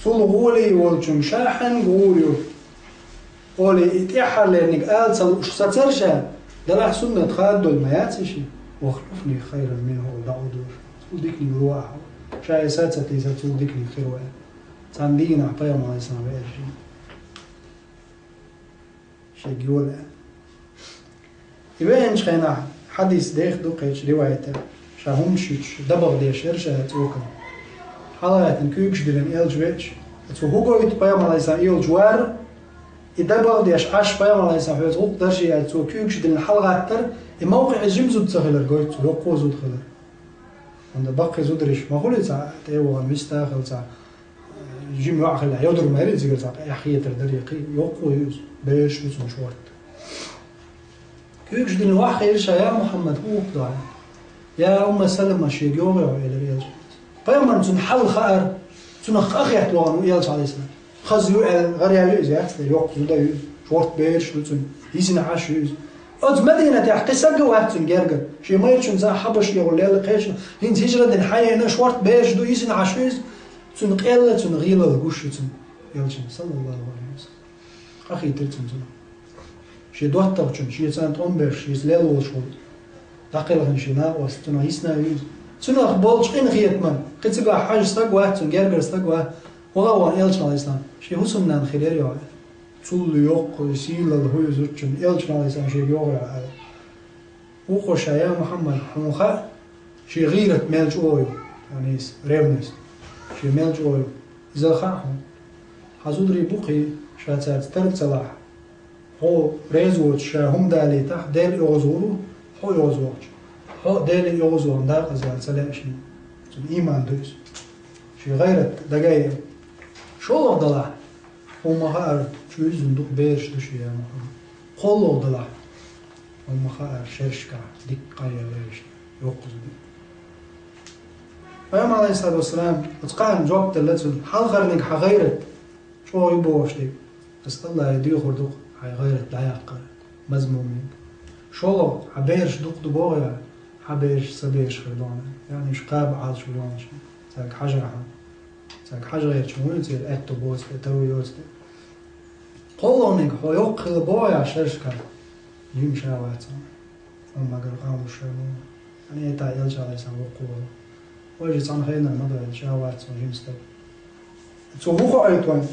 صلو غولي والجم شاحن غولي غولي اتحر لأنك قال سترشا دلع سنة خادو المياتشي وخلفني خيرا منه ودعودور وديكني رواه شاي ساتتي ستول ديكني خير وين تاندين عطايا ما يسمع بأي شيء يقول يبين شخينا حديث ديخ دوقيش روايته شاهم شيش دبغ ديش إرشا توكل حالات نكوبش دلن إلجويتش تو هوغو يتبايم على يسا إلجوار يدبغ ديش عاش بايم على يسا حيوت غوق درشي تو كوبش دلن حلقة أكتر الموقع الجمزو تسخلر قويت يوقو زود خلر عند باقي زودرش ما قولي تا تيوغا مستاخل تا جيم يوعخل يودر مهري زيقر تا يحيي تردريقي يوقو يوز بيش بسون شوارت كيفش دين واحد يرشا يا محمد هو قضاء يا أم سلمة شيء يوغي وإلى رياض فيما تن حل خير تن أخ يحتوان ويالش عليه السلام خز يوعل غير يوز يحتل يوقف ده شورت بيرش تن يسن عاش يوز أد مدينة تحت سجوا هاتن جرجر شيء ما يرشون زا حبش يقول لي قيش هين هجرة دين حياة هنا شورت بيرش دو يسن عاش يوز تن قلة تن غيلة الجوش تن يالش صلى الله عليه وسلم أخي ترتن تن شي دوترچن شي سانت أمبر شي زلالو شو دقيقة شي ناقص تنا يسنا يوز تنا خبالش إن خيتمن قتبع حاج استقوى تن جرجر استقوى وغاوان إلش على الإسلام شي حسن نان خير يا طول يوق يسيل الهوي زوجن إلش على الإسلام شي يوغ على وخش يا محمد حمخا شي غيرة مالج أويو يعني ريونس شي مالج أويو إذا خاهم حزودري بوقي شاتات ترتلاح هو ريزوت شا هم دالي تح دال يوزورو هو يوزوش هو دال يوزور داق زال سلاشني إيمان دوس شي غيرت دقايق شو ضلع هم خار شو يزندق بيرش دشي يا محمد قلو ضلع هم خار شرشكا دقة يا ليش يوقظ فيوم عليه الصلاة والسلام اتقان جوابت اللتسل حال غرنك حغيرت شو يبوش دي بس الله يديه خردوق حغيرت لا يحقر مزمومين شو حبيرش دوق دبوغيا حبيرش سبيرش خردونا يعني شقاب عاد شو لونش ساك حجر حم ساك حجر غير شمون يصير اتو بوست توي يوست قولونك هو يوقظ بويا شرشكا يمشي واتسا وما قرقام وشرمون يعني يتا يلجا ليسان وقوه ويجي صان خينا مدى شهوات وجنستك تسوقوا أيتون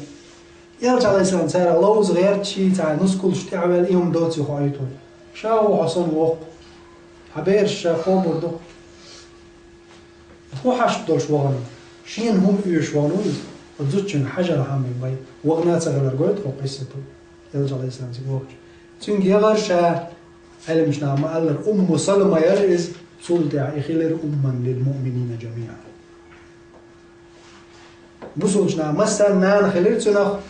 يرجع ليسان سير لوز غير شيء تاع نص كل شيء تعمل إيهم دوت يخو أيتون شاو حصن وق حبيرش خوم وردو هو حش بدوش وغنا شين هم يش وغنوز وزوجين حجر حامل باي وغنا تغير قلت هو قصته يرجع ليسان تقولش تنجي غرشة علم شنا ما قال سلمى يرئز سلطة إخيلر أمّا للمؤمنين جميعا بسوجنا مثلا نان خلرتنا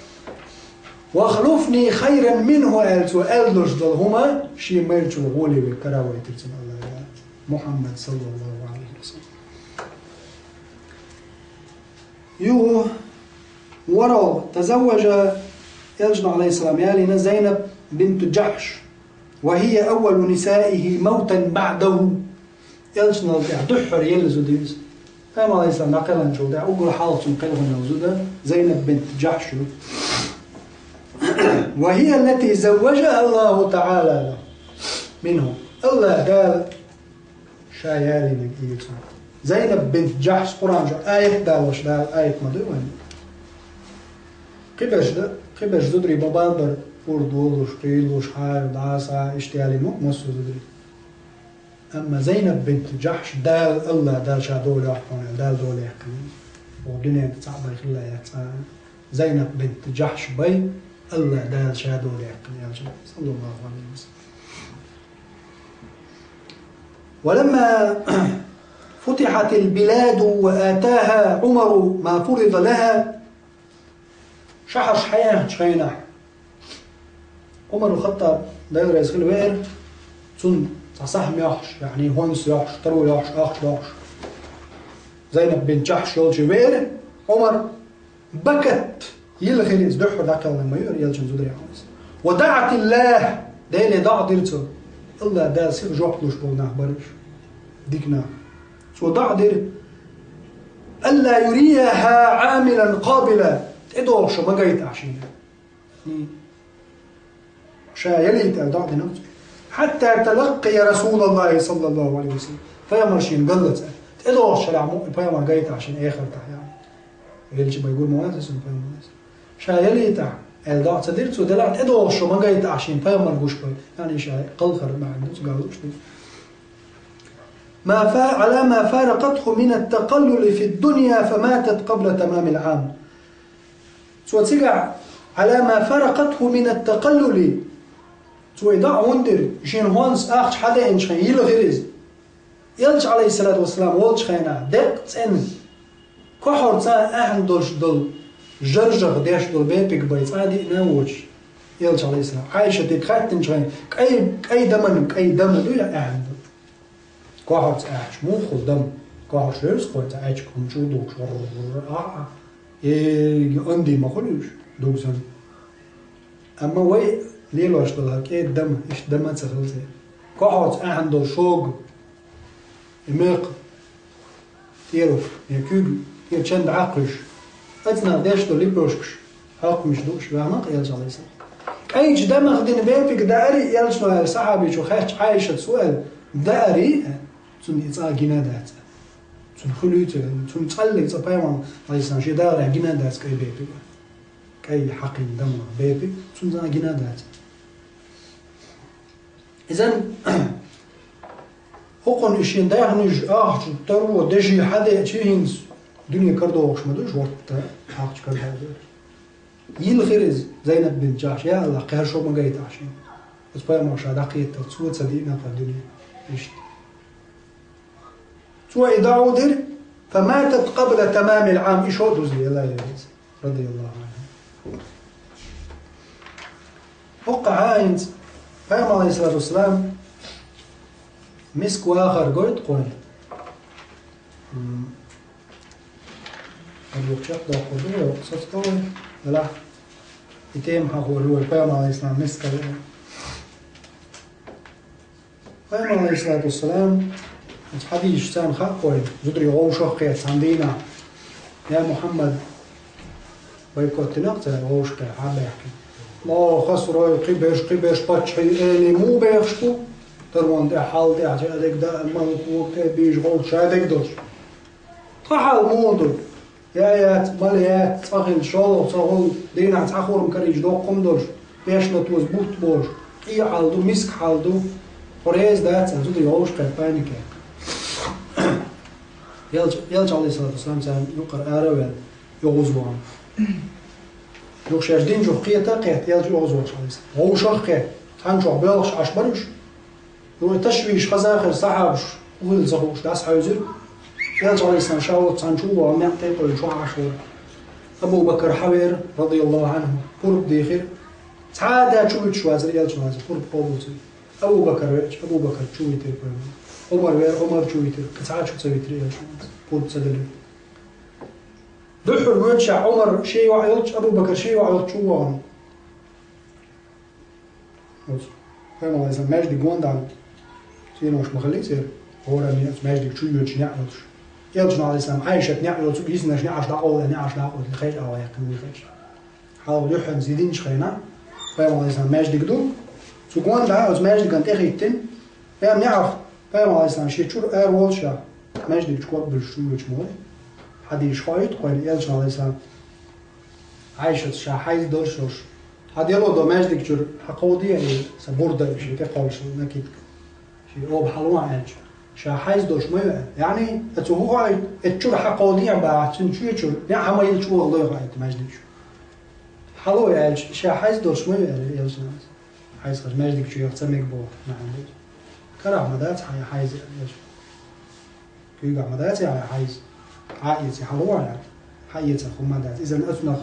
واخلفني خيرا منه ألتو ألدش ضلهما شي ميرتو غولي بالكراوي ترتنا الله محمد صلى الله عليه وسلم يو ورو تزوج يلجن عليه السلام يالينا زينب بنت جحش وهي أول نسائه موتا بعده يلجن دحر يلزو ديس فهم عليه السلام نقلا نشودا أقول حالة نقلهم نوزودا زينب بنت جحش وهي التي زوجها الله تعالى منه الله قال شايالي نقيل زينب بنت جحش قرآن جاء آية داوش دال آية مدوان قبش زدري ببابر فردولوش قيلوش حال دعاسة اشتيالي مصر زدري أما زينب بنت جحش دال الله دال شادول يحقون دال دول يحقون ودنيا تصعب الخلايا زينب بنت جحش بي الله دال شادول يحقون صلى الله عليه وسلم ولما فتحت البلاد وآتاها عمر ما فرض لها شحش حياة شينا عمر الخطاب داير يسخل وير تن صحم يحش يعني هونس يحش ترو يحش أخش يحش زينب بنت جحش يلجي وير عمر بكت يلخليز دحر داكل لما يور يلجي زودري عمس ودعت الله دايلي دع ديرتو الله دا سير جوحلوش بولنا برش ديكنا سو دع دير ألا يريها عاملا قابلا تدوش ما قيت عشينا شا يليت دع دي نفسه حتى تلقي رسول الله صلى الله عليه وسلم فيمرشين قلت تدوش شلع مؤمن فيمر قيت عشان آخر تحيان يلجي بيقول مواسس فيمر شا يليت الدع تدير سو دلعت تدوش ما قيت عشان فيمر قوش بي يعني شا قلخر ما عندوش قالوش على ما فارقته من التقلل في الدنيا فماتت قبل تمام العام سو تسقع على ما فارقته من التقلل سو يدع وندر شين هونس أخش حدا إنش خين يلغرز يلج عليه الصلاة والسلام ولج خينا دقت إن كحر تا أهن دولش دول جرجغ ديش دول بيبك بيت عادي ناوش يلج عليه السلام عايشة تبخات إنش خين كأي دمن كأي دمن دولا أهن كحر تأعش مو خل دم كحر شرس خوي تأعش كم شو دوش يندي ما خلوش دوسن أما وي ليلو أشتغل هالك إيه الدم إيش دم تسخلته كحر عنده شوق يميق يروف يكيد يتشند عقش أتنا داش دو ليبروشكش حق مش دوش بعمق يلج عليه السلام أيش دم أخدين بيبك داري يلج نوع صحابي شو خاش عايشة سؤال داري تون يتصال جنادات تون خلوت تون تصلق صبايا عليه السلام شي دار جنادات كي بيبك كي حق دم بيبك تون زان جنادات إذن هقن إشين داغنج آخش ترو دجي حدا تشيهنز دنيا كردوش مدوش وقت حاقش كردها يلخرز زينب بنت جحش يا الله قهر شو ما قيت عشان بس باي ما شاء دقيت تصوت صديقنا في الدنيا مشت سوى داودر فماتت قبل تمام العام إيش هو دوزي الله يرز رضي الله عنه وقع عاينز فيما عليه الصلاة والسلام مسك واخر قلت قوين الوقشات دا قدوة وقصص قوي لا يتيم حقور هو فيما عليه السلام مسك فيما عليه الصلاة والسلام حديث سان خاقوي زدري غوشو قيت ساندينا يا محمد ويكوت نقطة غوش كي حابة يحكي لا خسروا قبش باتشي اني مو بيخشكو تروان دي حال دي عجي ادك دا مالكو كي بيش غوش ادك دوش تحال مودو يا ماليات تاخل شالو تاخل دينا تاخور مكريج دو قم دوش بيش نتوز بوت بوش اي حال دو مسك حال دو وريز دات زدري غوش كي بانيكي يلج عليه الصلاة والسلام سان يقر آروان يغزوان يوشاش دين جو قيتا قيت يلج يغزوش عليه السلام هو شخ قيت تانشو عبالش عشبرش يو تشويش خزاخر صحابش ويل زغوش داس حوزر يلج عليه السلام شاول تانشو ومع تيقل شو عشور أبو بكر حوير رضي الله عنه قرب ديخير تعادى شويت شوازر يلج شوازر قرب قوبوتي أبو بكر شويتر عمر وير عمر شويتر كتعاد شو تسويتر يا شو قرب تسدل دحر ويتشع عمر شيء وعيلش أبو بكر شيء وعيلش شو وان فاهم الله إذا ماجد جوان دان سير مش مخلي سير هو رمي ماجد شو يلش نعيلش يلش على الإسلام عايشة نعيلش بيسنا نعش دعوة نعش دعوة الخير أو يقين الخير حاول يحن زيدين شخينا فاهم الله إذا ماجد جدو سو جوان دا أز ماجد كان تخيتين فاهم نعرف فاهم الله إذا شيء شو أولشة ماجد شكوى بالشو يلش موي حدي شخايت قال يلش على الإسلام عايشة شاحيز درشوش هذا يلو دو ماجد كجور حقودي يعني سبوردا شيء تقول شيء نكيد شيء أو بحلوة عايش شاحيز درش ما يعني أتوه هاي الجور حقودي عم بعتن شو يجور يعني هم يلشوا الله يغايت ماجد شو حلوة عايش شاحيز درش ما يعني يلش عايز خش ماجد كجور يختمك بو ما عندي كلام مدات هاي حايز يلش كي قام مدات يعني حايز عايز حلوة يعني حايز خمدات إذا أثنخ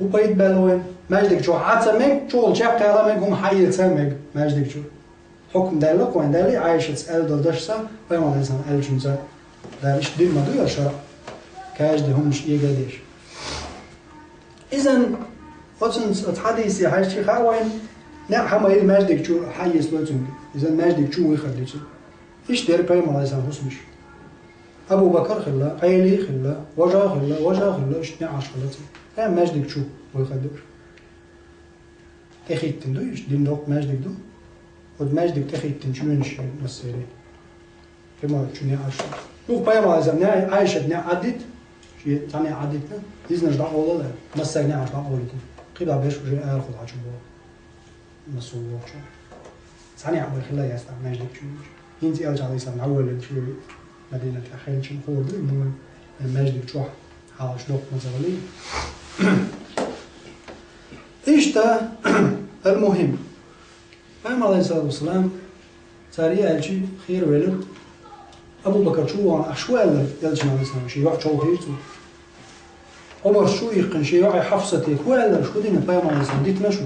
وبيت بالوين ماجدك شو عاتمك شو الشاق كلامك هم حي تسمك ماجدك شو حكم دلك وين دلي عايشة تسأل دلدشسا فما لازم ألجنزا دارش دين ما دوير شرع كاج ده هم مش يقديش إذن وتن الحديث يا حاجة خاوين لا حما ماجدك شو حي سلوتنج إذا ماجدك شو يخليش إيش دير فما لازم حسمش أبو بكر خلا عيلي خلا وجا خلا إيش نعش خلاتي كان ماجدك شو ويخدر تخيت تندويش دين دوق ماجدك دو ود ماجدك تخيت تنشونش مسيري كما تشوني عايشة شوف بايا ما إذا ناي عايشة ناي عدت شيء تاني عدتنا إذا نجدع أولا لا مسك ناي عايشة أولا قيل عبيش وجي آخذ عجبه مسوي شو تاني عبيش خلا يستع ماجدك شو ينتي أرجع عليه سام أول شو مدينة الأخير شو خور دي من ماجدك شو حاول شلوك مزغلي إيش تا المهم فهم عليه الصلاة والسلام سارية الشيء خير ولد أبو بكر شو عن أشوال يلجنا عليه السلام شيء واحد شو خيرته عمر شو يقن شيء واحد حفصتك ولا شو دين فهم عليه السلام ديت مشو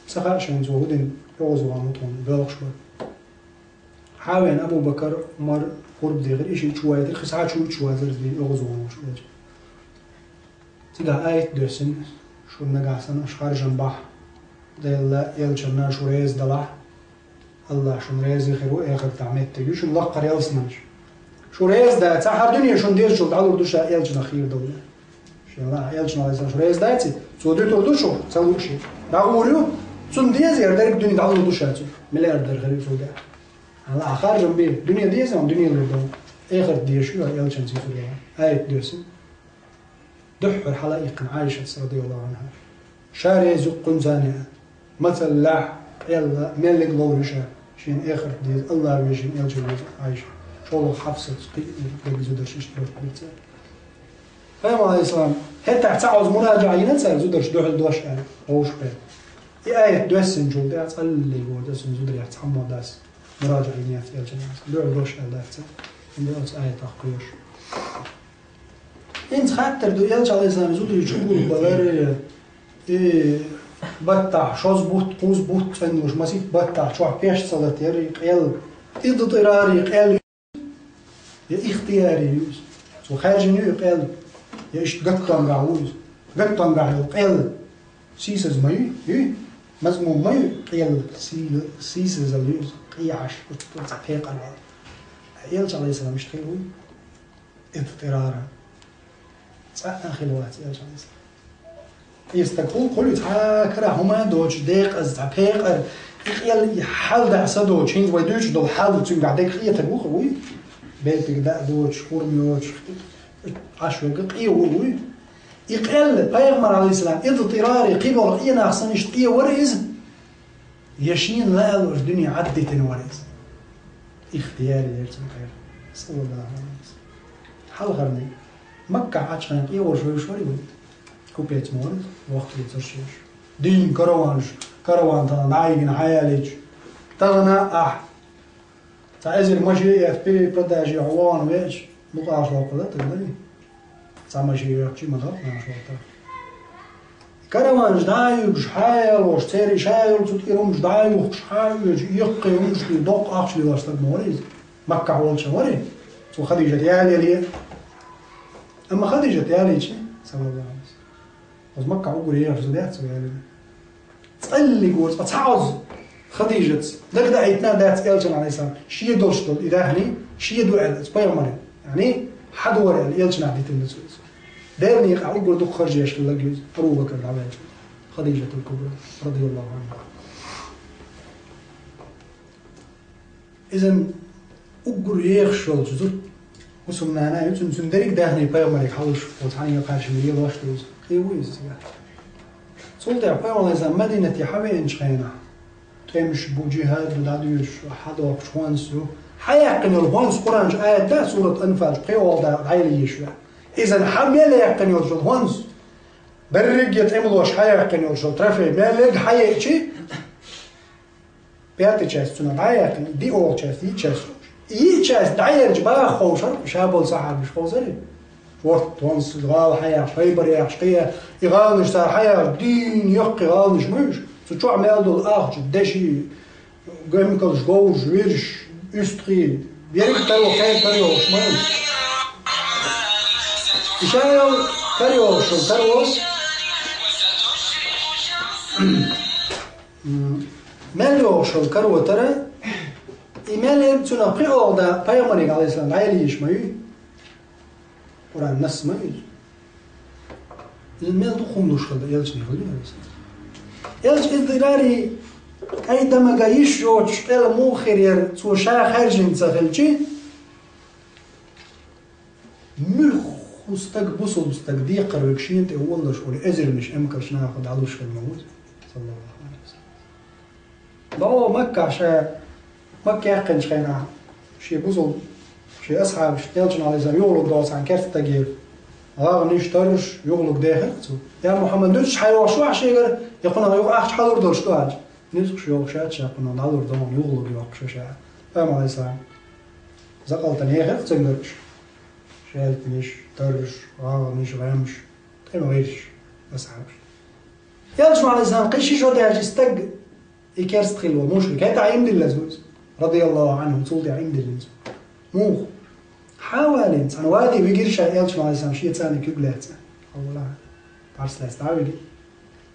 سخاء شيء زو دين يوزو عن مطعم بلغ شوي حاول أبو بكر مر قرب ذي غير إشي شوية خسعة شو هذا ذي يوزو عن شوية تيجا آية درسن شو نجاسن أشخار جنبه دل يلجنا شو ريز دلع الله شو ريز يخيرو آخر تعمد تيجي شو لقر يلسنش شو ريز ده تحر دنيا شو ندير شو تعالوا دوش يلجنا خير دولة شو لا يلجنا لازم شو ريز دايتي صودي تردو شو تسوي شيء دعوريو صن ديز يردك الدنيا تعالوا دوش هاتي مليار در خير سودا الله آخر جنبه دنيا ديز أم دنيا اللي دو آخر دير شو يلجنا سيفريا آية درسن دحر حلائق عائشة رضي الله عنها شاري زق زانية مثل لا يلا ملك لورشة شين آخر ديز الله ويجين يلجل عائشة شغل حفصة قيل زودش اشتراك بيتها فهم عليه السلام حتى تعوز مراجعة ينسى زودرش دوحل دوش يعني هوش بيه آية دوسن جول ده أتقلي جول دوسن زودر يتحمل داس مراجعة ينيف يا جماعة دوحل دوش دافته دوش آية تقريش إنت خاطر دو يلش على الإسلام زودر يشوفوا بغير بتاع شوز بوت قوز بوت فنوش مسيت بتاع شو عبيش صلت يري قيل إضد إراري قيل يا اختياري يوز وخارج نيو قيل يا إيش قطن قاوز قطن قاوز قيل سيسز مايو يو مزموم مايو قيل سيسز اليوز قياش وتعقيق على يلش عليه السلام مش خلوي اضطرارا خلوات يلش عليه السلام يستقبل كل يتحكر هما دوج ديق از تعقيق يل يحل دع صدو تشين ويدوش دو حل تشين قاعدك خيه تبوخ وي بيت دا دوج خورميوج عشوة قيو وي يقل بيغمر عليه السلام اضطراري قبل قينا أحسن يشتقي ورز يشين لا الدنيا عدت ورز اختياري يرسم خير صلى الله عليه وسلم حل غرني مكة عشان قيو شوي شوي وي كوبيت مورد وقت يترشيش دين كروان تانا نايجن حياليج تانا تعزل ماشي اف بي بداجي عوان ويش مقاش وقلت تقدري تعمشي يحكي مدار ما شاء الله كروان جدايج حيال وشتري شايل تطيرهم جدايج حايل يقيم شي دوق اخشي واشتر موريز مكة والش موري تو خديجة يالي اما خديجة يالي شي صلى الله عليه وسلم بس مكة عقول هي في زدات يعني تقلي قوس أتعوز خديجة دك دعيتنا دات إلشن عليه السلام شيء دوشتل إذا هني شيء دوال سباير ماني يعني حد ورا إلشن عليه تنسوس دارني عقول دك خرج يش لجيز أبو بكر العباد خديجة الكبرى رضي الله عنها إذن عقول يخشل جزء وسمنا أنا يمكن سندريك دهني باير ماني حوش وتعني قارش مليا واشتوز خيويز سلطة عقوة لازم مدينة حبي إنشقينا تمش بوجهاد وداديوش حدا شوانسو حيقن الهونس قرانج آية دا سورة أنفال قيوة دا عيلي يشوى إذن حمي لا يقن يلجو الهونس برق يتعملوش حيقن يلجو ترفي مالك حيقشي بياتي چاست سنة حيقن دي أول چاست دي چاست إيه چاست دعيرج با خوشر شابل صحاب مش خوزري وقت وانس غال حياة خيبر يا عشقية يغالش تاع حياة دين يقي غالش مش سو عمل دول أخج دشي قيمكل جوج ويرش يستري بيرك ترو خير ترو شمال إشايل ترو شو تروس مالو شو كرو ترى إيمانه تنا قيو دا بيامريك عليه السلام عيليش مايو قرآن النص ما يجي المال دخون دوش خلدا يلش نخلي يلش إضراري عندما جايش يوش إل موخر ير توشا خارجين تسافلتي ملخ مستق بصل مستق دي قربكشين تقول لش ولا أزر مش أمكرش ناخد علوش في الموت صلى الله عليه وسلم ده مكة عشان مكة يقين شينا شيء بصل شيء أصحاب يلجن على زمان يغلق دوس عن كرت تغيير غاغ نشترش يغلق داخل يا محمد ندش حيروح شو عشان يقولنا يغلق أخش حضور دول شو عج نزق شو شات يقولنا نعذر دون يغلق يوق شو شات فهم على زمان زقلت نيخ تنقرش شالت نيش ترش غاغ نيش غامش تيم غيرش أصحابش يلجن على زمان قيش شو ده يستق يكرست خلوه مشرك هذا عيم دي لازوز رضي الله عنه صوتي عيم دي لازوز موخ حاولت أنا وادي بيجرش يلش مع الإنسان شيء ثاني كبلات الله تعرف لا استعبدي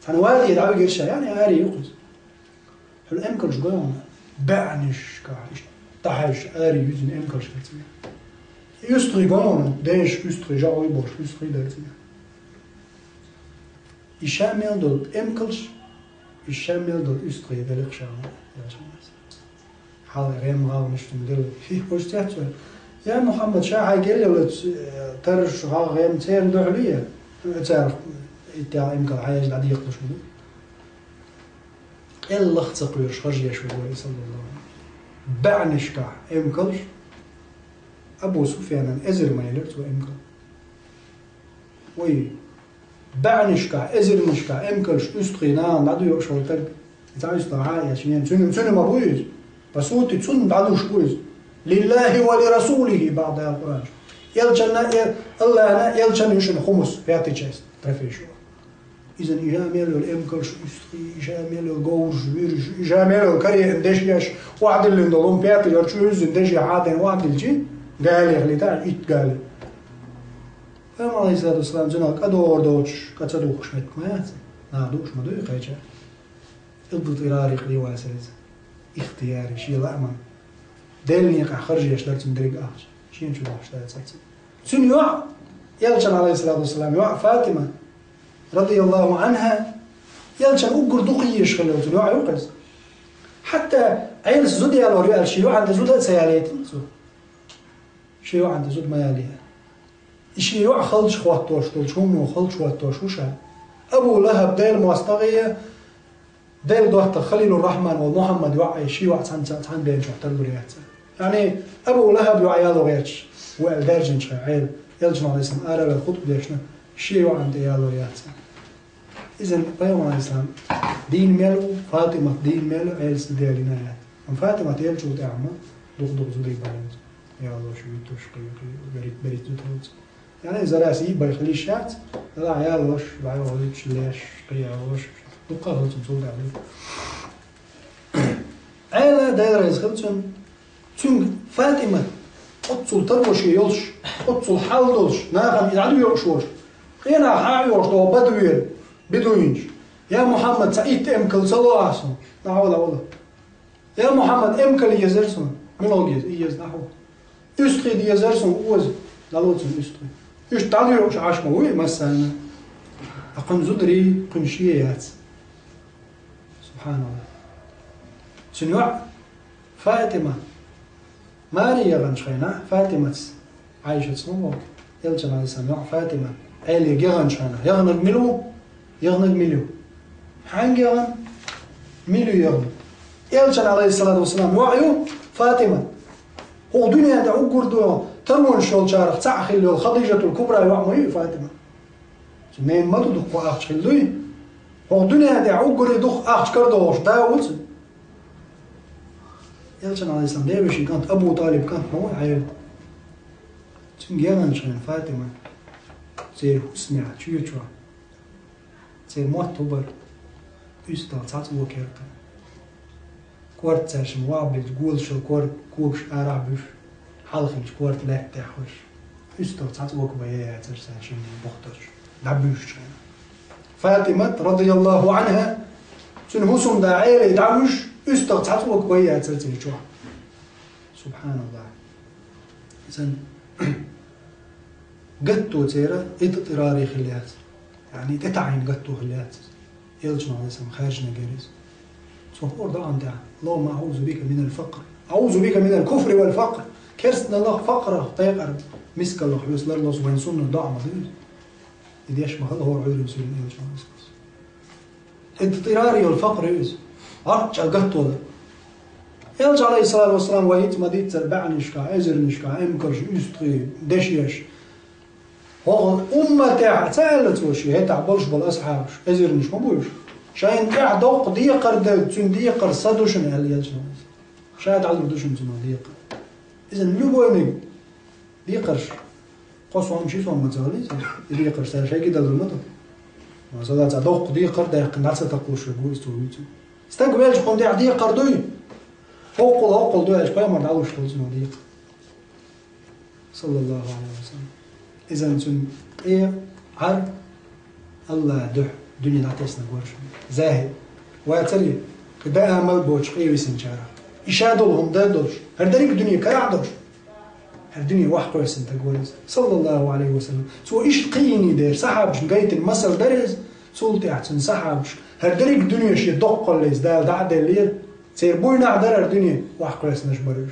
أنا وادي يدعو بيجرش يعني آري يقص حلو أمكرش قام بعنش كاش تحش آري يزن أمكرش كتير يستري قام داش يستري جاوي باش يستري دارتي يشامل دول أمكرش يشامل دول يستري دلق شام يا جماعة حال غيم غاو نشتم دل فيه وش تحتوي يا محمد شاعي قال لي ولا ترش غيم تير دعليه تعرف تاع يمكن حاجه قاعد يقلش منه الا اختقير خرج شوي صلى الله عليه وسلم بعنش كاع يمكنش ابو سفيان ازر ما يلرت ويمكن وي بعنشكا إزرنشكا إمكلش أستغنان بعدو يوشول تب يتعيش طاعة يشين سنة ما بويز بسوتي تسن بعدو شبويز لله ولرسوله بعد القرآن يلجن الله يلجن يشن خمس بياتي جاست ترفيشوا إذا إجامل الإمكلش أستغي إجامل الجورج ويرج إجامل الكريه إندشيش واحد اللي ندلهم بياتي يرشوز إندشي عادين واحد الجين قال يخلي تاع إيت قال فما عليه الصلاة والسلام جناك أدور دوش كتصدوق شمت كمات نادوش ما دوي قيجا اضطراري خلي واسرز اختياري شي الأمام دلني خرج يشترك مدرك أخش شي نشوف أشترك ساتس سن يوع يلشن عليه الصلاة والسلام يوع فاطمة رضي الله عنها يلشن أقر دقيش خلوه يوع يوقز حتى عيل زود يا لوري شي يوع عند زود سياليت شي يوع عند زود مياليها شي يوع خلش خواتوش تلش هم خلش خواتوش وشا أبو لهب ديل مواستغية ديل دوحت خليل الرحمن ومحمد يوعي شي يوع عن بين شو احتلوا رياتها يعني أبو لهب يوعي يالو غيرش والدرجن شعيل يلجن عليه السلام أرى الخطب ديشنا شي يوع عند يالو رياتها إذن بيوم عليه السلام دين ميلو فاطمة دين ميلو عيل سديالي نايات أم فاطمة تيلشو تعمى دوغ زودي بايز يالو شو يتوش بريد زود يعني إذا راسي بيخلي شات لا عيال وش بعيو هذيك ليش قيا وش دقة هذول تمسول عليه عيلة دايرة يزخلتون تون فاطمة أتصل تروش يلش أتصل حالدوش ناخذ يعدو يوشوش قينا حايوش لو بدوير بدوينش يا محمد سعيد أمكل صلوا عصم نعولا ولا يا محمد أمكل يزرسون ملوجيز يز نحو يستخد يزرسون أوز لالوتسون يستخد إيش تعالوا إيش عشموي مثلا أقن زدري قنشيات سبحان الله شنو فاطمة ماريا غنشينا فاطمة عايشة سمو يلجن على سمو فاطمة عيلي يغنشينا يغنق ملو حنق يغن ملو يغن يلجن عليه الصلاة والسلام وعيو فاطمة هو دنيا دعو قردو ترون شول شارخ تعخل الخديجة الكبرى يعمي فاطمة نين ما تدخ أخش خلوي هو دنيا دعو قرد دخ أخش كردوش داوت يلشن عليه السلام ده بشي كانت أبو طالب كانت مو عيل تنجينا شين فاطمة زير سمع شو زير موت تبر يستطيع تعطوا كيرك كورت ساش موابل تقول شو كورت كوبش أرابش حلقش كورت لا تحوش يستطيع تعطوا كبايا ترساشين بختش دعبوش فاطمة رضي الله عنها سنهوسم دا عيلة دعبوش يستطيع تعطوا كبايا ترساشين سبحان الله إذن قدتو تيرا اضطراري خليات يعني تتعين قدتو خليات يلجنا على اسم خارجنا جريز سوهور دعم دعم اللهم أعوذ بك من الفقر أعوذ بك من الكفر والفقر كرسنا الله فقره طيقر مسك الله حيوس الله سبحانه سنة دعم ضيز إذا يشبه الله هو عيد رسول الله يلجنا على اسم اضطراري والفقر يوز أرجع قدتو ده يلجع عليه الصلاة والسلام ويت مديت بعنشكا أزرنشكا أمكرش يستغي دشيش هو تاع سألت وشي هي تعبلش بالأصحابش أزرنش ما بوش شاين تاع دوق ديقر تون ديقر صدوشن هل يلجع شاهد على دوشن تون ديقر إذن لبويني ديقرش قصوا مشي صوم متزالي ديقرش تاع شيء كده المطر ما صدق دوق ديقر ده قناصة تقوش يقول استويتو استقبلش قم ديقر دوي فوق دوي أشبه ما دعوش توزن ديقر صلى الله عليه وسلم إذا سن إيه عر الله ده دنيا نعتسنا قرش زاهد ويتري قباء عمل بوش قيوي سنجارة إشادولهم دادوش هردريك الدنيا كرعدوش هردنيا واحد قوي سنتقولز صلى الله عليه وسلم سو إيش قيني دير صحابش نقايت المصر درز سولتي أحسن صحابش هردريك الدنيا شي دق الليز دا دعد الليل سير بوينا عدر الدنيا واحد قوي سنجبروش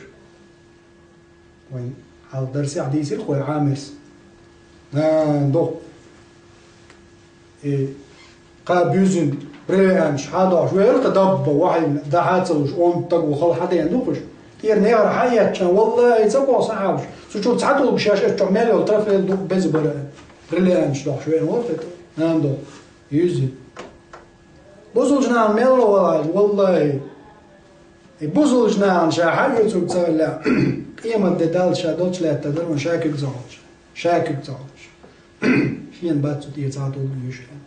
وين على درسي عدي يصير خوي عامس ندق قابيزن بريانش حاداش ويرت دب واحد دعاتوش اون تقو خل حدا يندوقش تير نير حيات كان والله يتقوا صحابش سو تعطوا بشاشه تعمل وترفل دوق بز بريانش دوق شويه وقت ناندو يوزي بوزلجنا ميلو والله بوزلجنا شاحر يوتيوب تسوي قيمة دال شادوش لا تدرون شاكك زوج شين باتو تيتاتو يشين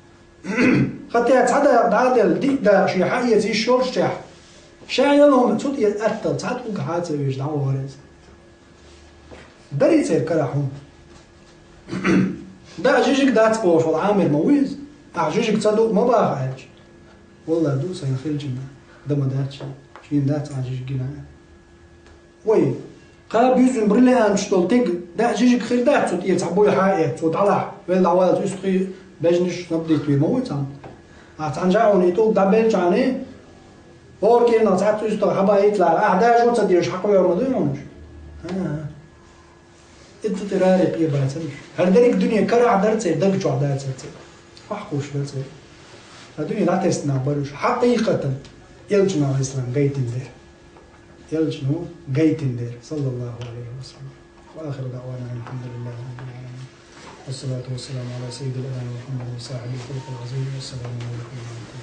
خاطر تعدا عادل دي دا شي حاجه زي الشورش تاع شاي لهم تصوت يتأثر تعطوك حاجه ويش دعوه ورز دري تصير كراحهم دا جيجك دات بوش والعامر مويز جيجك تصدق ما بقى حاجه والله دوس ينخل جنة ده ما داتش شين دات جيجك جنا وي قاب يوزن بريلا مش تلتق دا جيجك خير دات تصوت يتعبوا حاجه تصوت على ولا عوال تسقي بجنش نبدي توي موتان اتنجاوني تو دبل جاني اوركي نصعت تو حبا يطلع احدا جو تديرش حقو يوم دونش انت تراري بي باتنش هل دريك الدنيا كرع درت دق جو عدات فحقوش بس الدنيا لا تسنا بروش حقيقه يلجنا الاسلام جايتين دير صلى الله عليه وسلم واخر دعوانا الحمد لله رب العالمين والصلاة والسلام على سيد الأنام محمد وصاحبه الخلق العظيم والسلام عليكم ورحمة الله.